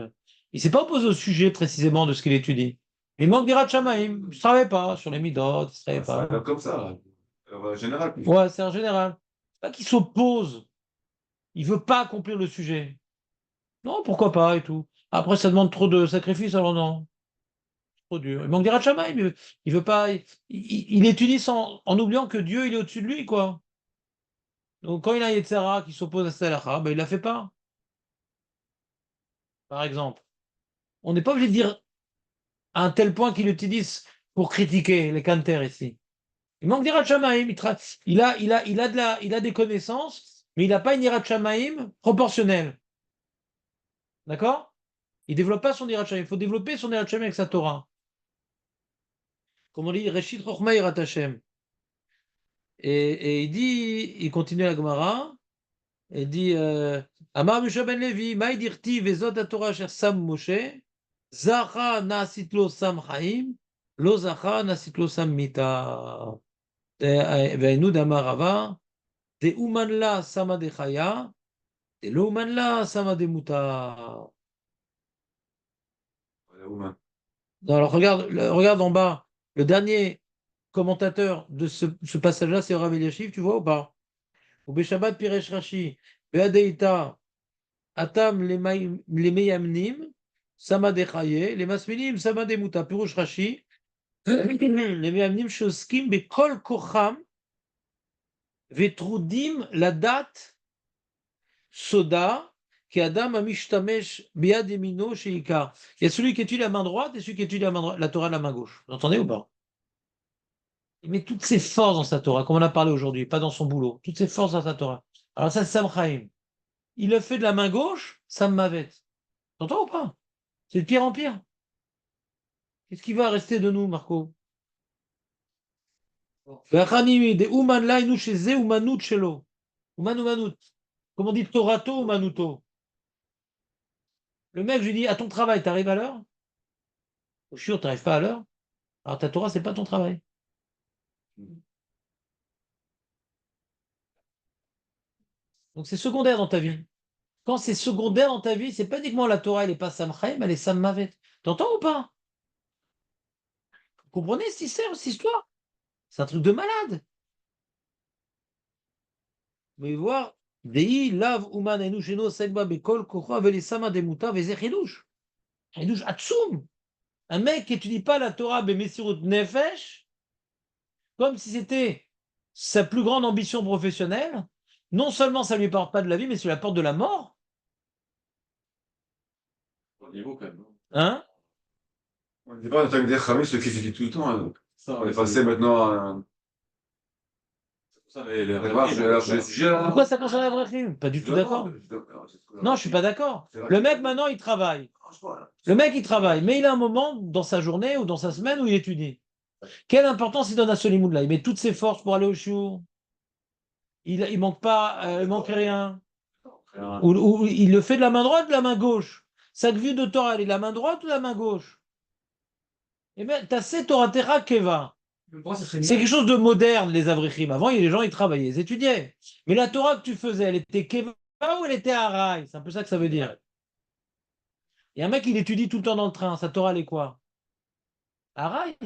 Il ne s'est pas opposé au sujet précisément de ce qu'il étudie. Il manque d'Yirat Shamayim, il ne travaille pas sur les midot, il ne travaille Ça pas. va comme ça. En général. Ouais, c'est en général. C'est pas qu'il s'oppose, il ne veut pas accomplir le sujet. Non, pourquoi pas et tout. Après, ça demande trop de sacrifices, alors non. Trop dur. Il manque d'Yirat Shamayim, il veut pas. Il étudie en oubliant que Dieu, il est au-dessus de lui, quoi. Donc, quand il a un Yetzara qui s'oppose à cette halakha, ben, il ne la fait pas, par exemple. On n'est pas obligé de dire à un tel point qu'il utilise pour critiquer les canters ici. Il manque d'Yirat Shamayim. Il a des connaissances, mais il n'a pas une Yirat Shamayim proportionnelle. D'accord? Il ne développe pas son Yirat Shamayim. Il faut développer son Yirat Shamayim avec sa Torah. Comme on dit, Reshit Chochma Yirat Hashem. Et il continue la Gemara, et il dit Amar Misha ben Levi, Maï dirti vezot Torah cher Sam Moshe, Zacha nasitlo Sam Chaim, Lo Zacha nasitlo Sam Mita. Veinu Damar Rava, De Uman la Sama de Chaya, De Lo Uman la Sama de Muta. Alors regarde en bas, le dernier commentateur de ce passage-là, c'est Rav Eliashiv, tu vois ou pas? Ou Beshabbat Piresh Rashi, Beadeita, Atam les Meyamnim, Sama de Chaye, les Masminim, Sama de Muta, Pirush Rashi, les Meyamnim Shoskim, Bekol Kocham, Vetrudim, la date, Soda, qui Adam Amishtamesh, Biad Emino, Sheikar. Il y a celui qui étudie la main droite et celui qui étudie la Torah de la main gauche. Vous entendez ou pas? Il met toutes ses forces dans sa Torah, comme on a parlé aujourd'hui, pas dans son boulot. Toutes ses forces dans sa Torah. Alors ça, c'est Sam Chaim. Il le fait de la main gauche, Sam Mavet. T'entends ou pas? C'est de pire en pire. Qu'est-ce qui va rester de nous, Marco? Des Uman Lainu chez Ze Umanut Shelo. Uman Umanut. Comment on dit Torato ou Manuto? Le mec, je lui dis, à ton travail, t'arrives à l'heure? Je suis sûr, t'arrives pas à l'heure. Alors ta Torah, c'est pas ton travail. Donc c'est secondaire dans ta vie. Quand c'est secondaire dans ta vie, c'est pas uniquement la Torah, elle est pas Samchaim, elle est Sammavet. T'entends ou pas? Vous comprenez cette histoire? C'est un truc de malade. Mais voir, Dei, Lav, Uman, Enu, Sheno, Segba, Bekol, Kocho, Aveli, Sama, Demuta, Veze, Chidush. Chidush, Atsum. Un mec qui étudie pas la Torah, Bemesirut Nefesh, comme si c'était sa plus grande ambition professionnelle, non seulement ça ne lui porte pas de la vie, mais ça lui apporte de la mort. Au niveau, quand même. Hein? On n'est pas dans ta Khamim, ceux qui étudient tout le temps. Hein. Ça, On est passé maintenant à. C'est pour ça, les D'accord, j'ai le sujet là. Pourquoi ça concerne Abraham? Pas du tout d'accord. Non, je suis pas d'accord. Le mec, maintenant, il travaille. Le mec, il travaille, mais il a un moment dans sa journée ou dans sa semaine où il étudie. Quelle importance il donne à ce limoud-là? Il met toutes ses forces pour aller au shiur. Il manque pas, il manque rien. Ou il le fait de la main droite ou de la main gauche. Sa vue de Torah, elle est de la main droite ou de la main gauche? Eh bien, t'as cette Torah Terra Keva. Pour moi, ça serait C'est mieux. quelque chose de moderne, les avrichim. Avant, les gens, ils travaillaient, ils étudiaient. Mais la Torah que tu faisais, elle était Keva ou elle était Araï? C'est un peu ça que ça veut dire. Et un mec, il étudie tout le temps dans le train. Sa Torah, elle est quoi? Araï.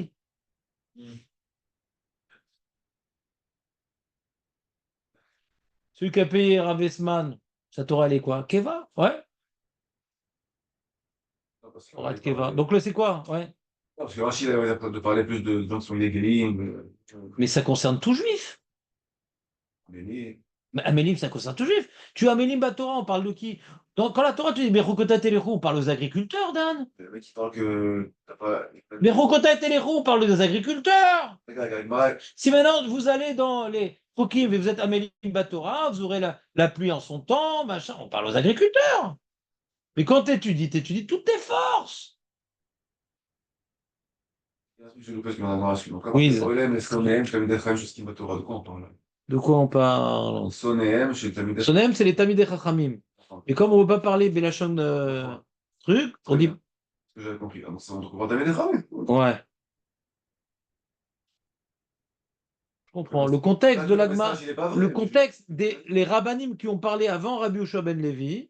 Celui qui a payé Rav Esman, sa Torah, elle est quoi? Keva? Ouais. Torah de Keva. Donc là, c'est quoi? Ouais. Parce que Rachid avait de parler plus de gens qui sont Néguélim. Mais ça concerne tout juif. Mais Mais Amélim, ça concerne tout juif. Tu as Amélim Batora, on parle de qui? Quand la Torah, tu dis Berukota Telechu, on parle aux agriculteurs, Dan. le mec qui parle que t'as pas. Berukota Telechu, on parle des agriculteurs. Regarde, avec Marek. Si maintenant vous allez dans les Fokim et vous êtes Amélim Batora, vous aurez la pluie en son temps, machin, on parle aux agriculteurs. Mais quand tu étudies toutes tes forces. Je le pèse dans la narration. Donc, Oui. Olem, Sonéem, je t'avais dit Chaim, jusqu'à me Torah. De quoi on parle là? De quoi on parle? Sonéem, je t'avais dit. Sonem, c'est les Tamidei Chachamim. Et comme on ne veut pas parler Belachon truc, on dit. Ce que j'avais compris. Ah, c'est entre Tamid et Chaim. Ouais. Je comprends. Le contexte de l'Agma, le contexte les rabbanim qui ont parlé avant Rabbi Yoshua ben Levi,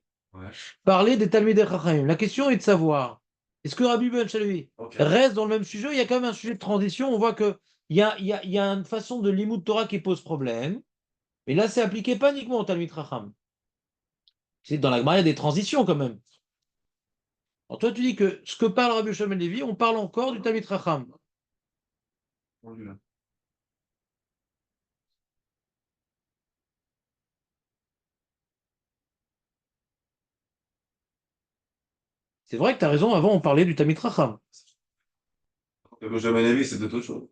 parlaient des Talmidei Chachamim. La question est de savoir, est-ce que Rabbi ben Levi reste dans le même sujet? Il y a quand même un sujet de transition. On voit qu'il y a une façon de l'imout Torah qui pose problème. Mais là, c'est appliqué pas uniquement au Talmid Chacham. C'est dans l'Agma, il y a des transitions quand même. Alors toi, tu dis que ce que parle Rabbi Yoshua ben Levi, on parle encore du Talmid Chacham. C'est vrai que tu as raison, avant on parlait du Talmid Chacham. Le jamais avis, c'est autre chose.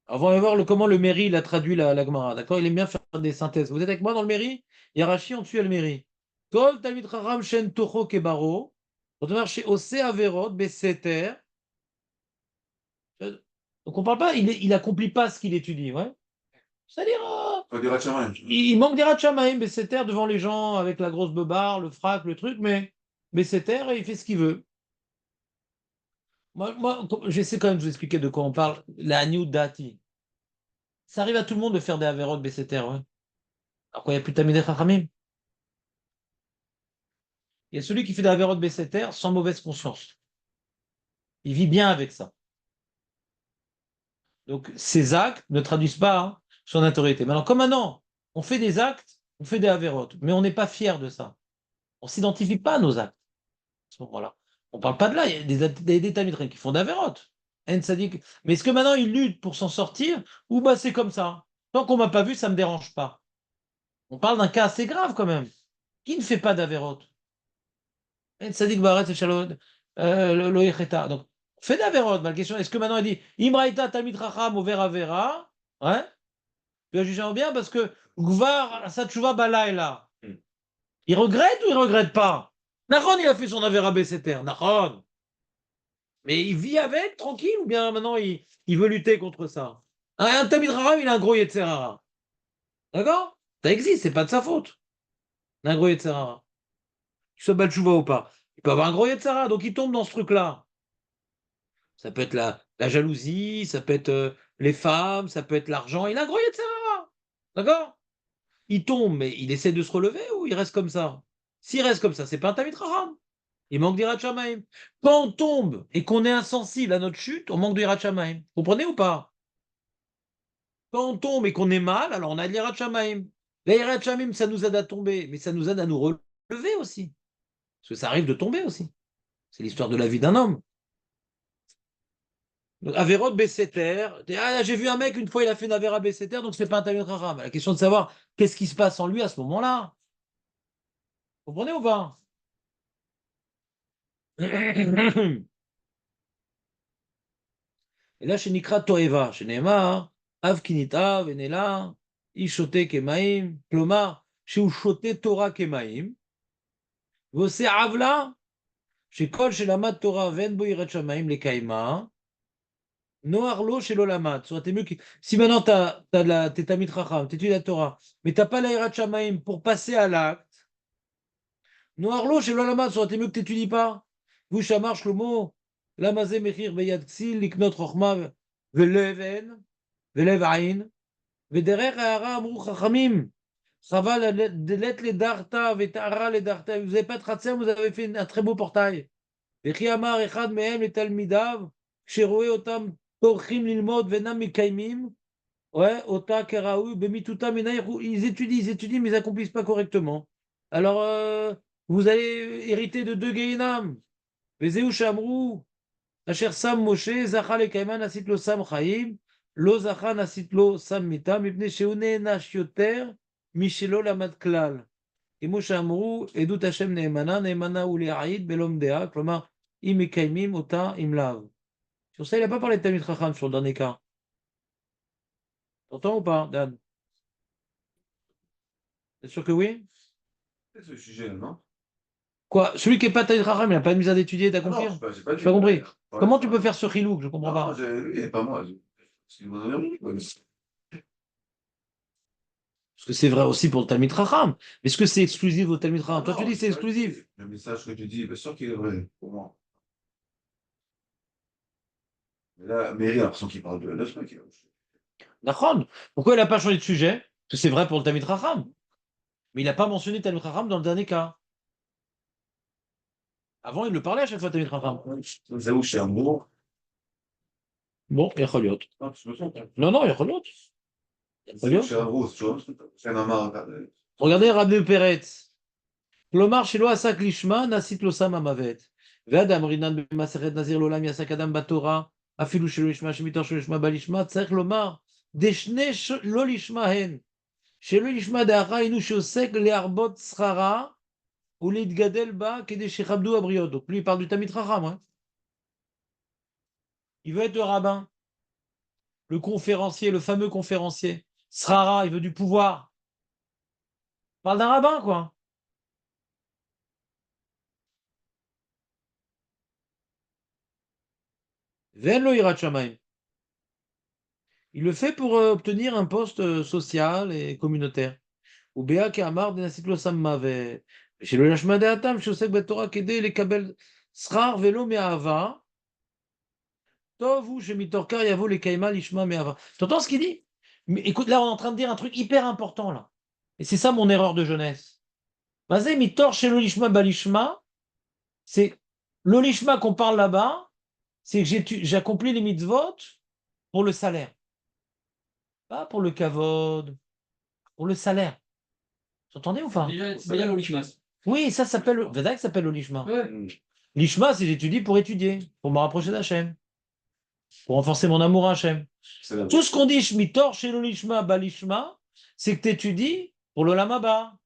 Alors, on va voir comment le Méri il a traduit la Gemara. D'accord? Il aime bien faire des synthèses. Vous êtes avec moi dans le Méri? Il y a Rashi, en dessus, il y a le Méri. Kol Talmid Chacham Shen Tocho Kebaro. On va marcher Ose Averot Beseter. Donc on parle pas, il accomplit pas ce qu'il étudie, ouais. C'est-à-dire, Pas des Ratchamaim. il manque des Ratchamaim, Beseter devant les gens avec la grosse beubare, le frac, le truc, mais Beseter, il fait ce qu'il veut. Moi, j'essaie quand même de vous expliquer de quoi on parle. La New Dati. Ça arrive à tout le monde de faire des Averot Beseter, ouais. Alors quoi, il n'y a plus de Tamidei Chachamim. Il y a celui qui fait des Averot Beseter sans mauvaise conscience. Il vit bien avec ça. Donc, ces actes ne traduisent pas son autorité. Maintenant, comme maintenant, on fait des actes, on fait des Averot, mais on n'est pas fier de ça. On ne s'identifie pas à nos actes. À ce moment-là. On ne parle pas de là. Il y a des Tamidei qui font des Averot. Mais est-ce que maintenant, ils luttent pour s'en sortir ou bah, c'est comme ça? Tant qu'on ne m'a pas vu, ça ne me dérange pas. On parle d'un cas assez grave quand même. Qui ne fait pas d'Averot? Donc, fait d'Averot. Ma question, est-ce que maintenant il dit Imraïta Tamid Chacham over Avera? Ouais. Tu vas juger en bien parce que Gvar Satchouva Balaïla. Il regrette ou il regrette pas? Nahon, il a fait son Avera Besséter. Nahon. Mais il vit avec, tranquille, ou bien maintenant il veut lutter contre ça? Un Tamid Raham, il a un gros Yetzer Hara. D'accord? Ça existe, c'est pas de sa faute. Un gros Yetzer Hara. Qu'il soit Balchouva ou pas. Il peut avoir un gros Yetzer Hara, donc il tombe dans ce truc-là. Ça peut être la jalousie, ça peut être les femmes, ça peut être l'argent. Il a un gros Yetzer Hara. D'accord? Il tombe, mais il essaie de se relever ou il reste comme ça? S'il reste comme ça, c'est pas un Tamid Raham. Il manque d'Irat Shamaim. Quand on tombe et qu'on est insensible à notre chute, on manque d'Irat Shamaim. Vous comprenez ou pas? Quand on tombe et qu'on est mal, alors on a de l'Irat Shamaim. L'Irat Shamaim, ça nous aide à tomber, mais ça nous aide à nous relever aussi. Parce que ça arrive de tomber aussi. C'est l'histoire de la vie d'un homme. Donc, Averot Besséter, ah, j'ai vu un mec, une fois, il a fait une Avera Besséter, donc c'est pas un Talmid Chacham. La question de savoir qu'est-ce qui se passe en lui à ce moment-là. Vous comprenez ou pas? Et là, chez Nikra Toeva, chez Neymar, Av Kinita, Venela, Ishote Kemaim, Klomar, chez Ushote Torah Kemaim, Vose Avla, chez Kol, chez Lamad Torah, Ven Boiret Shamaim, les Kaima, Noarlo chez l'Olamat. Si maintenant t'es Tamid Chacham, t'étudies la Torah, mais t'as pas l'Aïrat Shamaim pour passer à l'acte, Noarlo chez l'Olamat, ça aurait été mieux que t'étudies pas. Vous, Shamar Shlomo, Lamazé Mechir Beyad Ksil, Liknot Rochma, Veleven, Velev Ain, Vederer Hara Amrou Chachamim. Chaval Delet les Darta, Vetara les Darta. Vous n'avez pas de Khatser, vous avez fait un très beau portail. Vechi Amar Echad Mehem les Talmidav, Sheroé Otam Torchim Lilmod Venam Mikaimim. Ouais, Ota Keraou, Bemituta Menaïrou. Ils étudient, mais ils n'accomplissent pas correctement. Alors, vous allez hériter de deux Gehinam. Vezeu Shamrou, Asher Sam Moshe, Zachal et Kaiman, Asit lo Sam Chaim, Lo Zachan Asit lo Sam Mita, Mipne Sheune Nash Yoter, Michelo Lamad Klal. Et Moshe Amrou, Edut Hashem Neemana, Neemana ou Le'aïd, Belom Dea, Klomar, Im Ekaimim, Ota, Imlav. Sur ça, il n'a pas parlé de Talmid Chacham sur le dernier cas. T'entends ou pas, Dan? T'es sûr que oui? C'est ce sujet, non? Quoi? Celui qui n'est pas Talmid Chacham, il n'a pas de mise à d'étudier, Ah non, d'accomplir? j'ai pas Je n'ai pas compris. Ouais, Comment tu ouais. peux faire ce chilouk? Je ne comprends Non, pas. j'ai pas moi. C'est mon ami. Ouais. Parce que c'est vrai aussi pour le Talmid Chacham. Mais est-ce que c'est exclusif au Talmid Chacham? Toi, tu Non, dis que c'est c'est pas exclusif. le message que tu dis, bien sûr qu'il est vrai pour moi. Mais là, Mary a l'impression qu'il parle de la truc. D'accord. Pourquoi il n'a pas changé de sujet? Parce que c'est vrai pour le Talmid Chacham. Mais il n'a pas mentionné Talmid Chacham dans le dernier cas. Avant, il le parlait à chaque fois, Talmid Chacham. C'est où chez Amour? Bon, il y a Choliot. Non, tu me trompes. Non, non, il y a Choliot. C'est où chez Amour, tu vois? C'est un amas. Regardez Rabbi Peretz. Klomar shelo asak lishma, nasit lo sam amavet. Ve'adam rinan b'maseret nazir l'olam yasak adam batora, afilu shelo lishma, shemitor shelo lishma balishma, tzarech lomar, deshne lo lishma hen. Shelo lishma de'ara inu shosek le'arbot tzrara, ou le'itgadel ba, kede shechabdu abriot. Donc lui, il parle du Tamid Chacham, hein. Il veut être le rabbin, le conférencier, le fameux conférencier. Srara, il veut du pouvoir. Il parle d'un rabbin, quoi. Ve'en lo yirat shamayim. Il le fait pour obtenir un poste social et communautaire. Ou Béa qui amar de lo samma chez le lashma de atam, shosek betorah kede lekabel srar velo me'ava, tov ou shemitorkar yavo le kaima lishma me'ava. T'entends ce qu'il dit? Mais écoute, là, on est en train de dire un truc hyper important, là. Et c'est ça mon erreur de jeunesse. Mazé mitor chez le lishma balishma, c'est le lishma qu'on parle là-bas, c'est que j'accomplis les mitzvot pour le salaire. Pas pour le kavod, pour le salaire. Vous entendez ou pas? Déjà, c'est bien l'olichmas. Oui, ça s'appelle, Veda, ça s'appelle le lishma. Ouais. Lishma, c'est j'étudie pour étudier, pour me rapprocher d'Hachem, pour renforcer mon amour à Hachem. Tout ce qu'on dit, shmitor, chez le lishma, balishma, c'est que tu étudies pour le lamaba.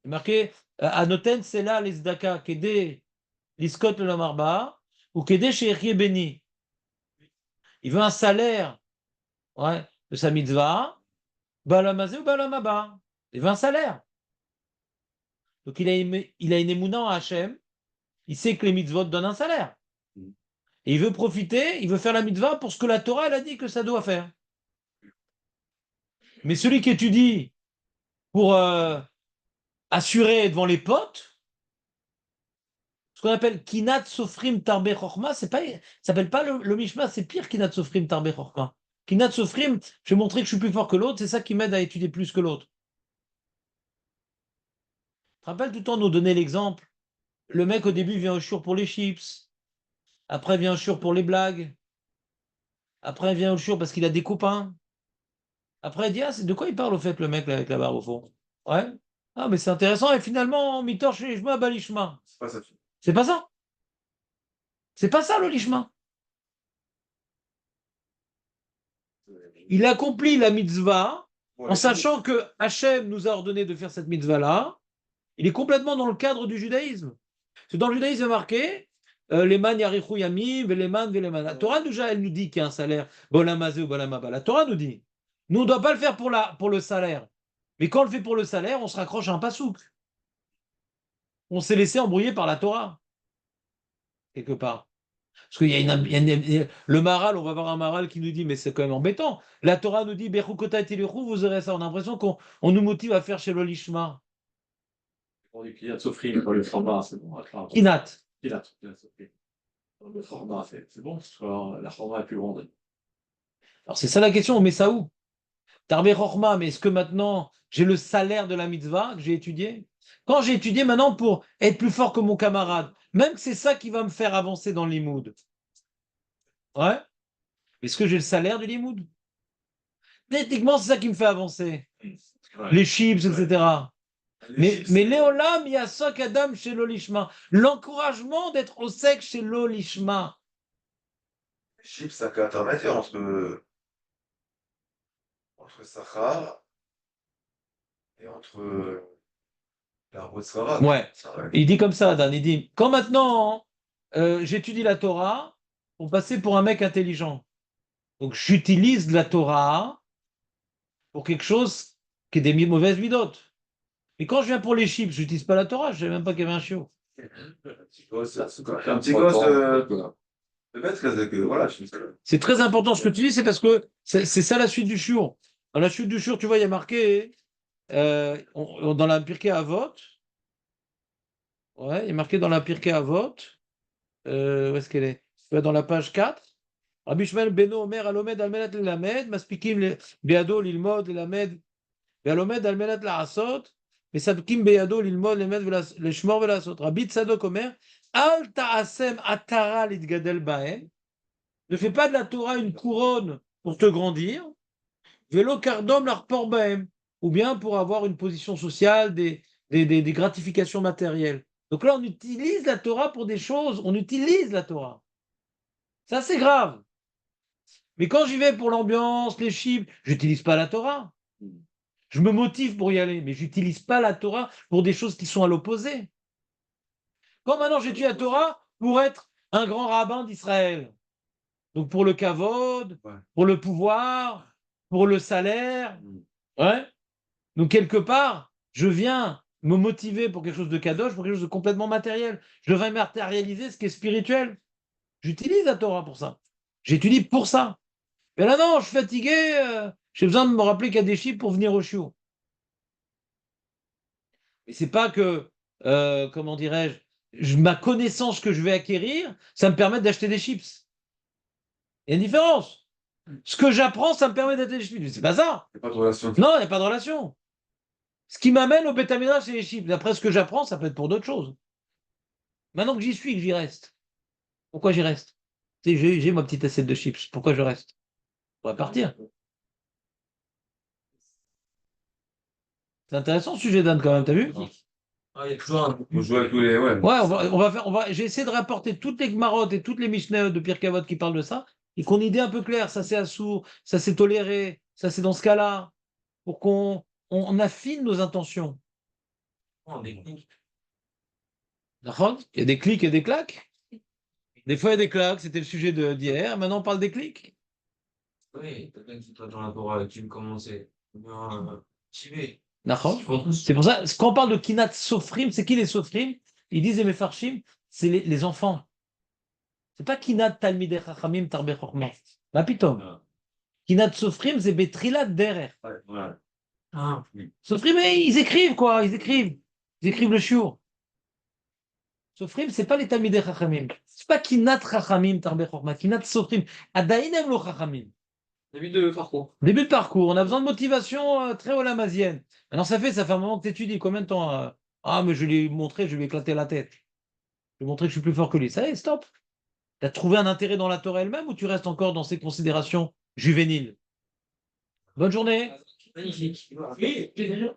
C'est marqué, anoten, c'est là, les zdaka, kede, liskot, le lamarba, ou kede, chez béni. Il veut un salaire, ouais, de sa mitzvah, balamazé ou balamaba. Il veut un salaire. Donc il a une émouna en Hachem. Il sait que les mitzvot donnent un salaire. Et il veut profiter, il veut faire la mitzvah pour ce que la Torah elle a dit que ça doit faire. Mais celui qui étudie pour assurer devant les potes, ce qu'on appelle kinat sofrim tarbe chorma, c'est pas, ça s'appelle pas le mishma, c'est pire kinat sofrim tarbe chorma. Kinat sofrim, je vais montrer que je suis plus fort que l'autre, c'est ça qui m'aide à étudier plus que l'autre. Tu te rappelles tout le temps nous donner l'exemple. Le mec au début vient au shiur pour les chips, après vient au shiur pour les blagues, après il vient au shiur parce qu'il a des copains. Après il dit, ah, c'est de quoi il parle au fait le mec là, avec la barre au fond? Ouais. Ah mais c'est intéressant, et finalement, mitor chez Ishma balishma. C'est pas ça. C'est pas ça. C'est pas ça le lishma. Il accomplit la mitzvah en sachant que Hachem nous a ordonné de faire cette mitzvah-là. Il est complètement dans le cadre du judaïsme. C'est dans le judaïsme il est marqué les man yarichou yamim, les man, les man. La Torah déjà, elle nous dit qu'il y a un salaire, bolamazé ou bolamaba. La Torah nous dit. Nous, on ne doit pas le faire pour le salaire. Mais quand on le fait pour le salaire, on se raccroche à un pasouk. On s'est laissé embrouiller par la Torah, quelque part. Parce qu'il y a le Maral, on va voir un Maral qui nous dit, mais c'est quand même embêtant. La Torah nous dit, Bechukota et vous aurez ça. On a l'impression qu'on nous motive à faire chez l'Olishma. On dit qu'il y a de Sofrim, le format, c'est bon. Kinat. Il a Sofrim. Le format, c'est bon, la format est plus grande. Alors c'est ça la question, on met ça où? Tarbe Chorma, mais est-ce que maintenant j'ai le salaire de la mitzvah que j'ai étudié? Quand j'ai étudié maintenant pour être plus fort que mon camarade, même que c'est ça qui va me faire avancer dans le limoud. Ouais. Est-ce que j'ai le salaire du limoud? Techniquement, c'est ça qui me fait avancer. Les chips, etc. Mais Léolam, il y a Sok Adam chez l'Olishma. L'encouragement d'être au sec chez l'Olishma. Les chips, c'est un cas intermédiaire entre Sachar et entre l'arbre de Sarah. Ouais. Il dit comme ça, Dan. Il dit, quand maintenant j'étudie la Torah pour passer pour un mec intelligent. Donc j'utilise la Torah pour quelque chose qui est des mauvaises midotes. Mais quand je viens pour les chips, je n'utilise pas la Torah, je ne savais même pas qu'il y avait un chiot. Un petit gosse de maître, voilà. C'est très important ce que tu dis, c'est parce que c'est ça la suite du shiur. Dans la suite du shiur, tu vois, il y a marqué dans la Pirkei Avot, ouais, il y a marqué dans la Pirkei Avot, où est-ce qu'elle est? Dans la page 4. Rabbi Shmuel Beno Omer Alomed Almelat Lelamed, Maspikim Beado Lilmod Lelamed, Bealomed Almelat Laasot, Mesabkim Beado Lilmod Leshmor Velasot. Rabbi Tzadok Omer, Al Ta'asem Atara Litgadel Baem, ne fais pas de la Torah une couronne pour te grandir, Velo Kardom Larpor Baem, ou bien pour avoir une position sociale, des gratifications matérielles. Donc là, on utilise la Torah pour des choses, on utilise la Torah. Ça, c'est grave. Mais quand j'y vais pour l'ambiance, les chips, je n'utilise pas la Torah. Je me motive pour y aller, mais je n'utilise pas la Torah pour des choses qui sont à l'opposé. Quand maintenant j'étudie la Torah pour être un grand rabbin d'Israël, donc pour le kavod, pour le pouvoir, pour le salaire, ouais. Donc quelque part, je viens me motiver pour quelque chose de kadosh, pour quelque chose de complètement matériel. Je devrais matérialiser ce qui est spirituel. J'utilise la Torah pour ça. J'étudie pour ça. Mais là, non, je suis fatigué, j'ai besoin de me rappeler qu'il y a des chiffres pour venir au chiot. Et c'est pas que, comment dirais-je, ma connaissance que je vais acquérir, ça me permet d'acheter des chips. Il y a une différence. Ce que j'apprends, ça me permet d'acheter des chips. C'est pas ça. Il n'y a pas de relation. Non, il n'y a pas de relation. Ce qui m'amène au Beth-Midrash, c'est les chips. D'après ce que j'apprends, ça peut être pour d'autres choses. Maintenant que j'y suis, que j'y reste. Pourquoi j'y reste? Tu sais, j'ai ma petite assiette de chips. Pourquoi je reste? On va partir. C'est intéressant ce sujet, Dan, quand même, t'as vu? Ah, il y a toujours un. On joue avec tous les. Ouais. Ouais, j'ai essayé de rapporter toutes les Gmarot et toutes les Mishnayot de Pirkei Avot qui parlent de ça, et qu'on ait une idée un peu claire. Ça, c'est assourd, ça, c'est toléré, ça, c'est dans ce cas-là, pour qu'on affine nos intentions. Des clics. D'accord? Il y a des clics et des claques. Des fois, il y a des claques, c'était le sujet d'hier. Maintenant, on parle des clics. Oui, quelqu'un qui toi dans la Torah, tu me commençais. Bien, chivé. D'accord. Ils font tous. C'est pour ça, quand on parle de Kinat Sofrim, c'est qui les Sofrim? Ils disent les Mefarshim, c'est les enfants. C'est pas Kinat Talmidei Chachamim Tarbe Chochma. Bah, pitom. Ah. Kinat Sofrim, c'est Betrilat Derer. Ouais. Ah. Sofrim, ils écrivent quoi? Ils écrivent. Ils écrivent le shiur. Sofrim, c'est pas les Talmidei Chachamim. C'est pas Kinat Chachamim Tarbe Chochma. Kinat Sofrim. Adaïnem lo Chachamim. Début de parcours. Début de parcours, on a besoin de motivation très olamazienne. Maintenant, ça fait un moment que tu étudies. Combien de temps Ah, mais je lui ai montré, je lui ai éclaté la tête. Je lui ai montré que je suis plus fort que lui. Ça y est, stop. Tu as trouvé un intérêt dans la Torah elle-même ou tu restes encore dans ces considérations juvéniles? Bonne journée. Magnifique. Oui, plaisir.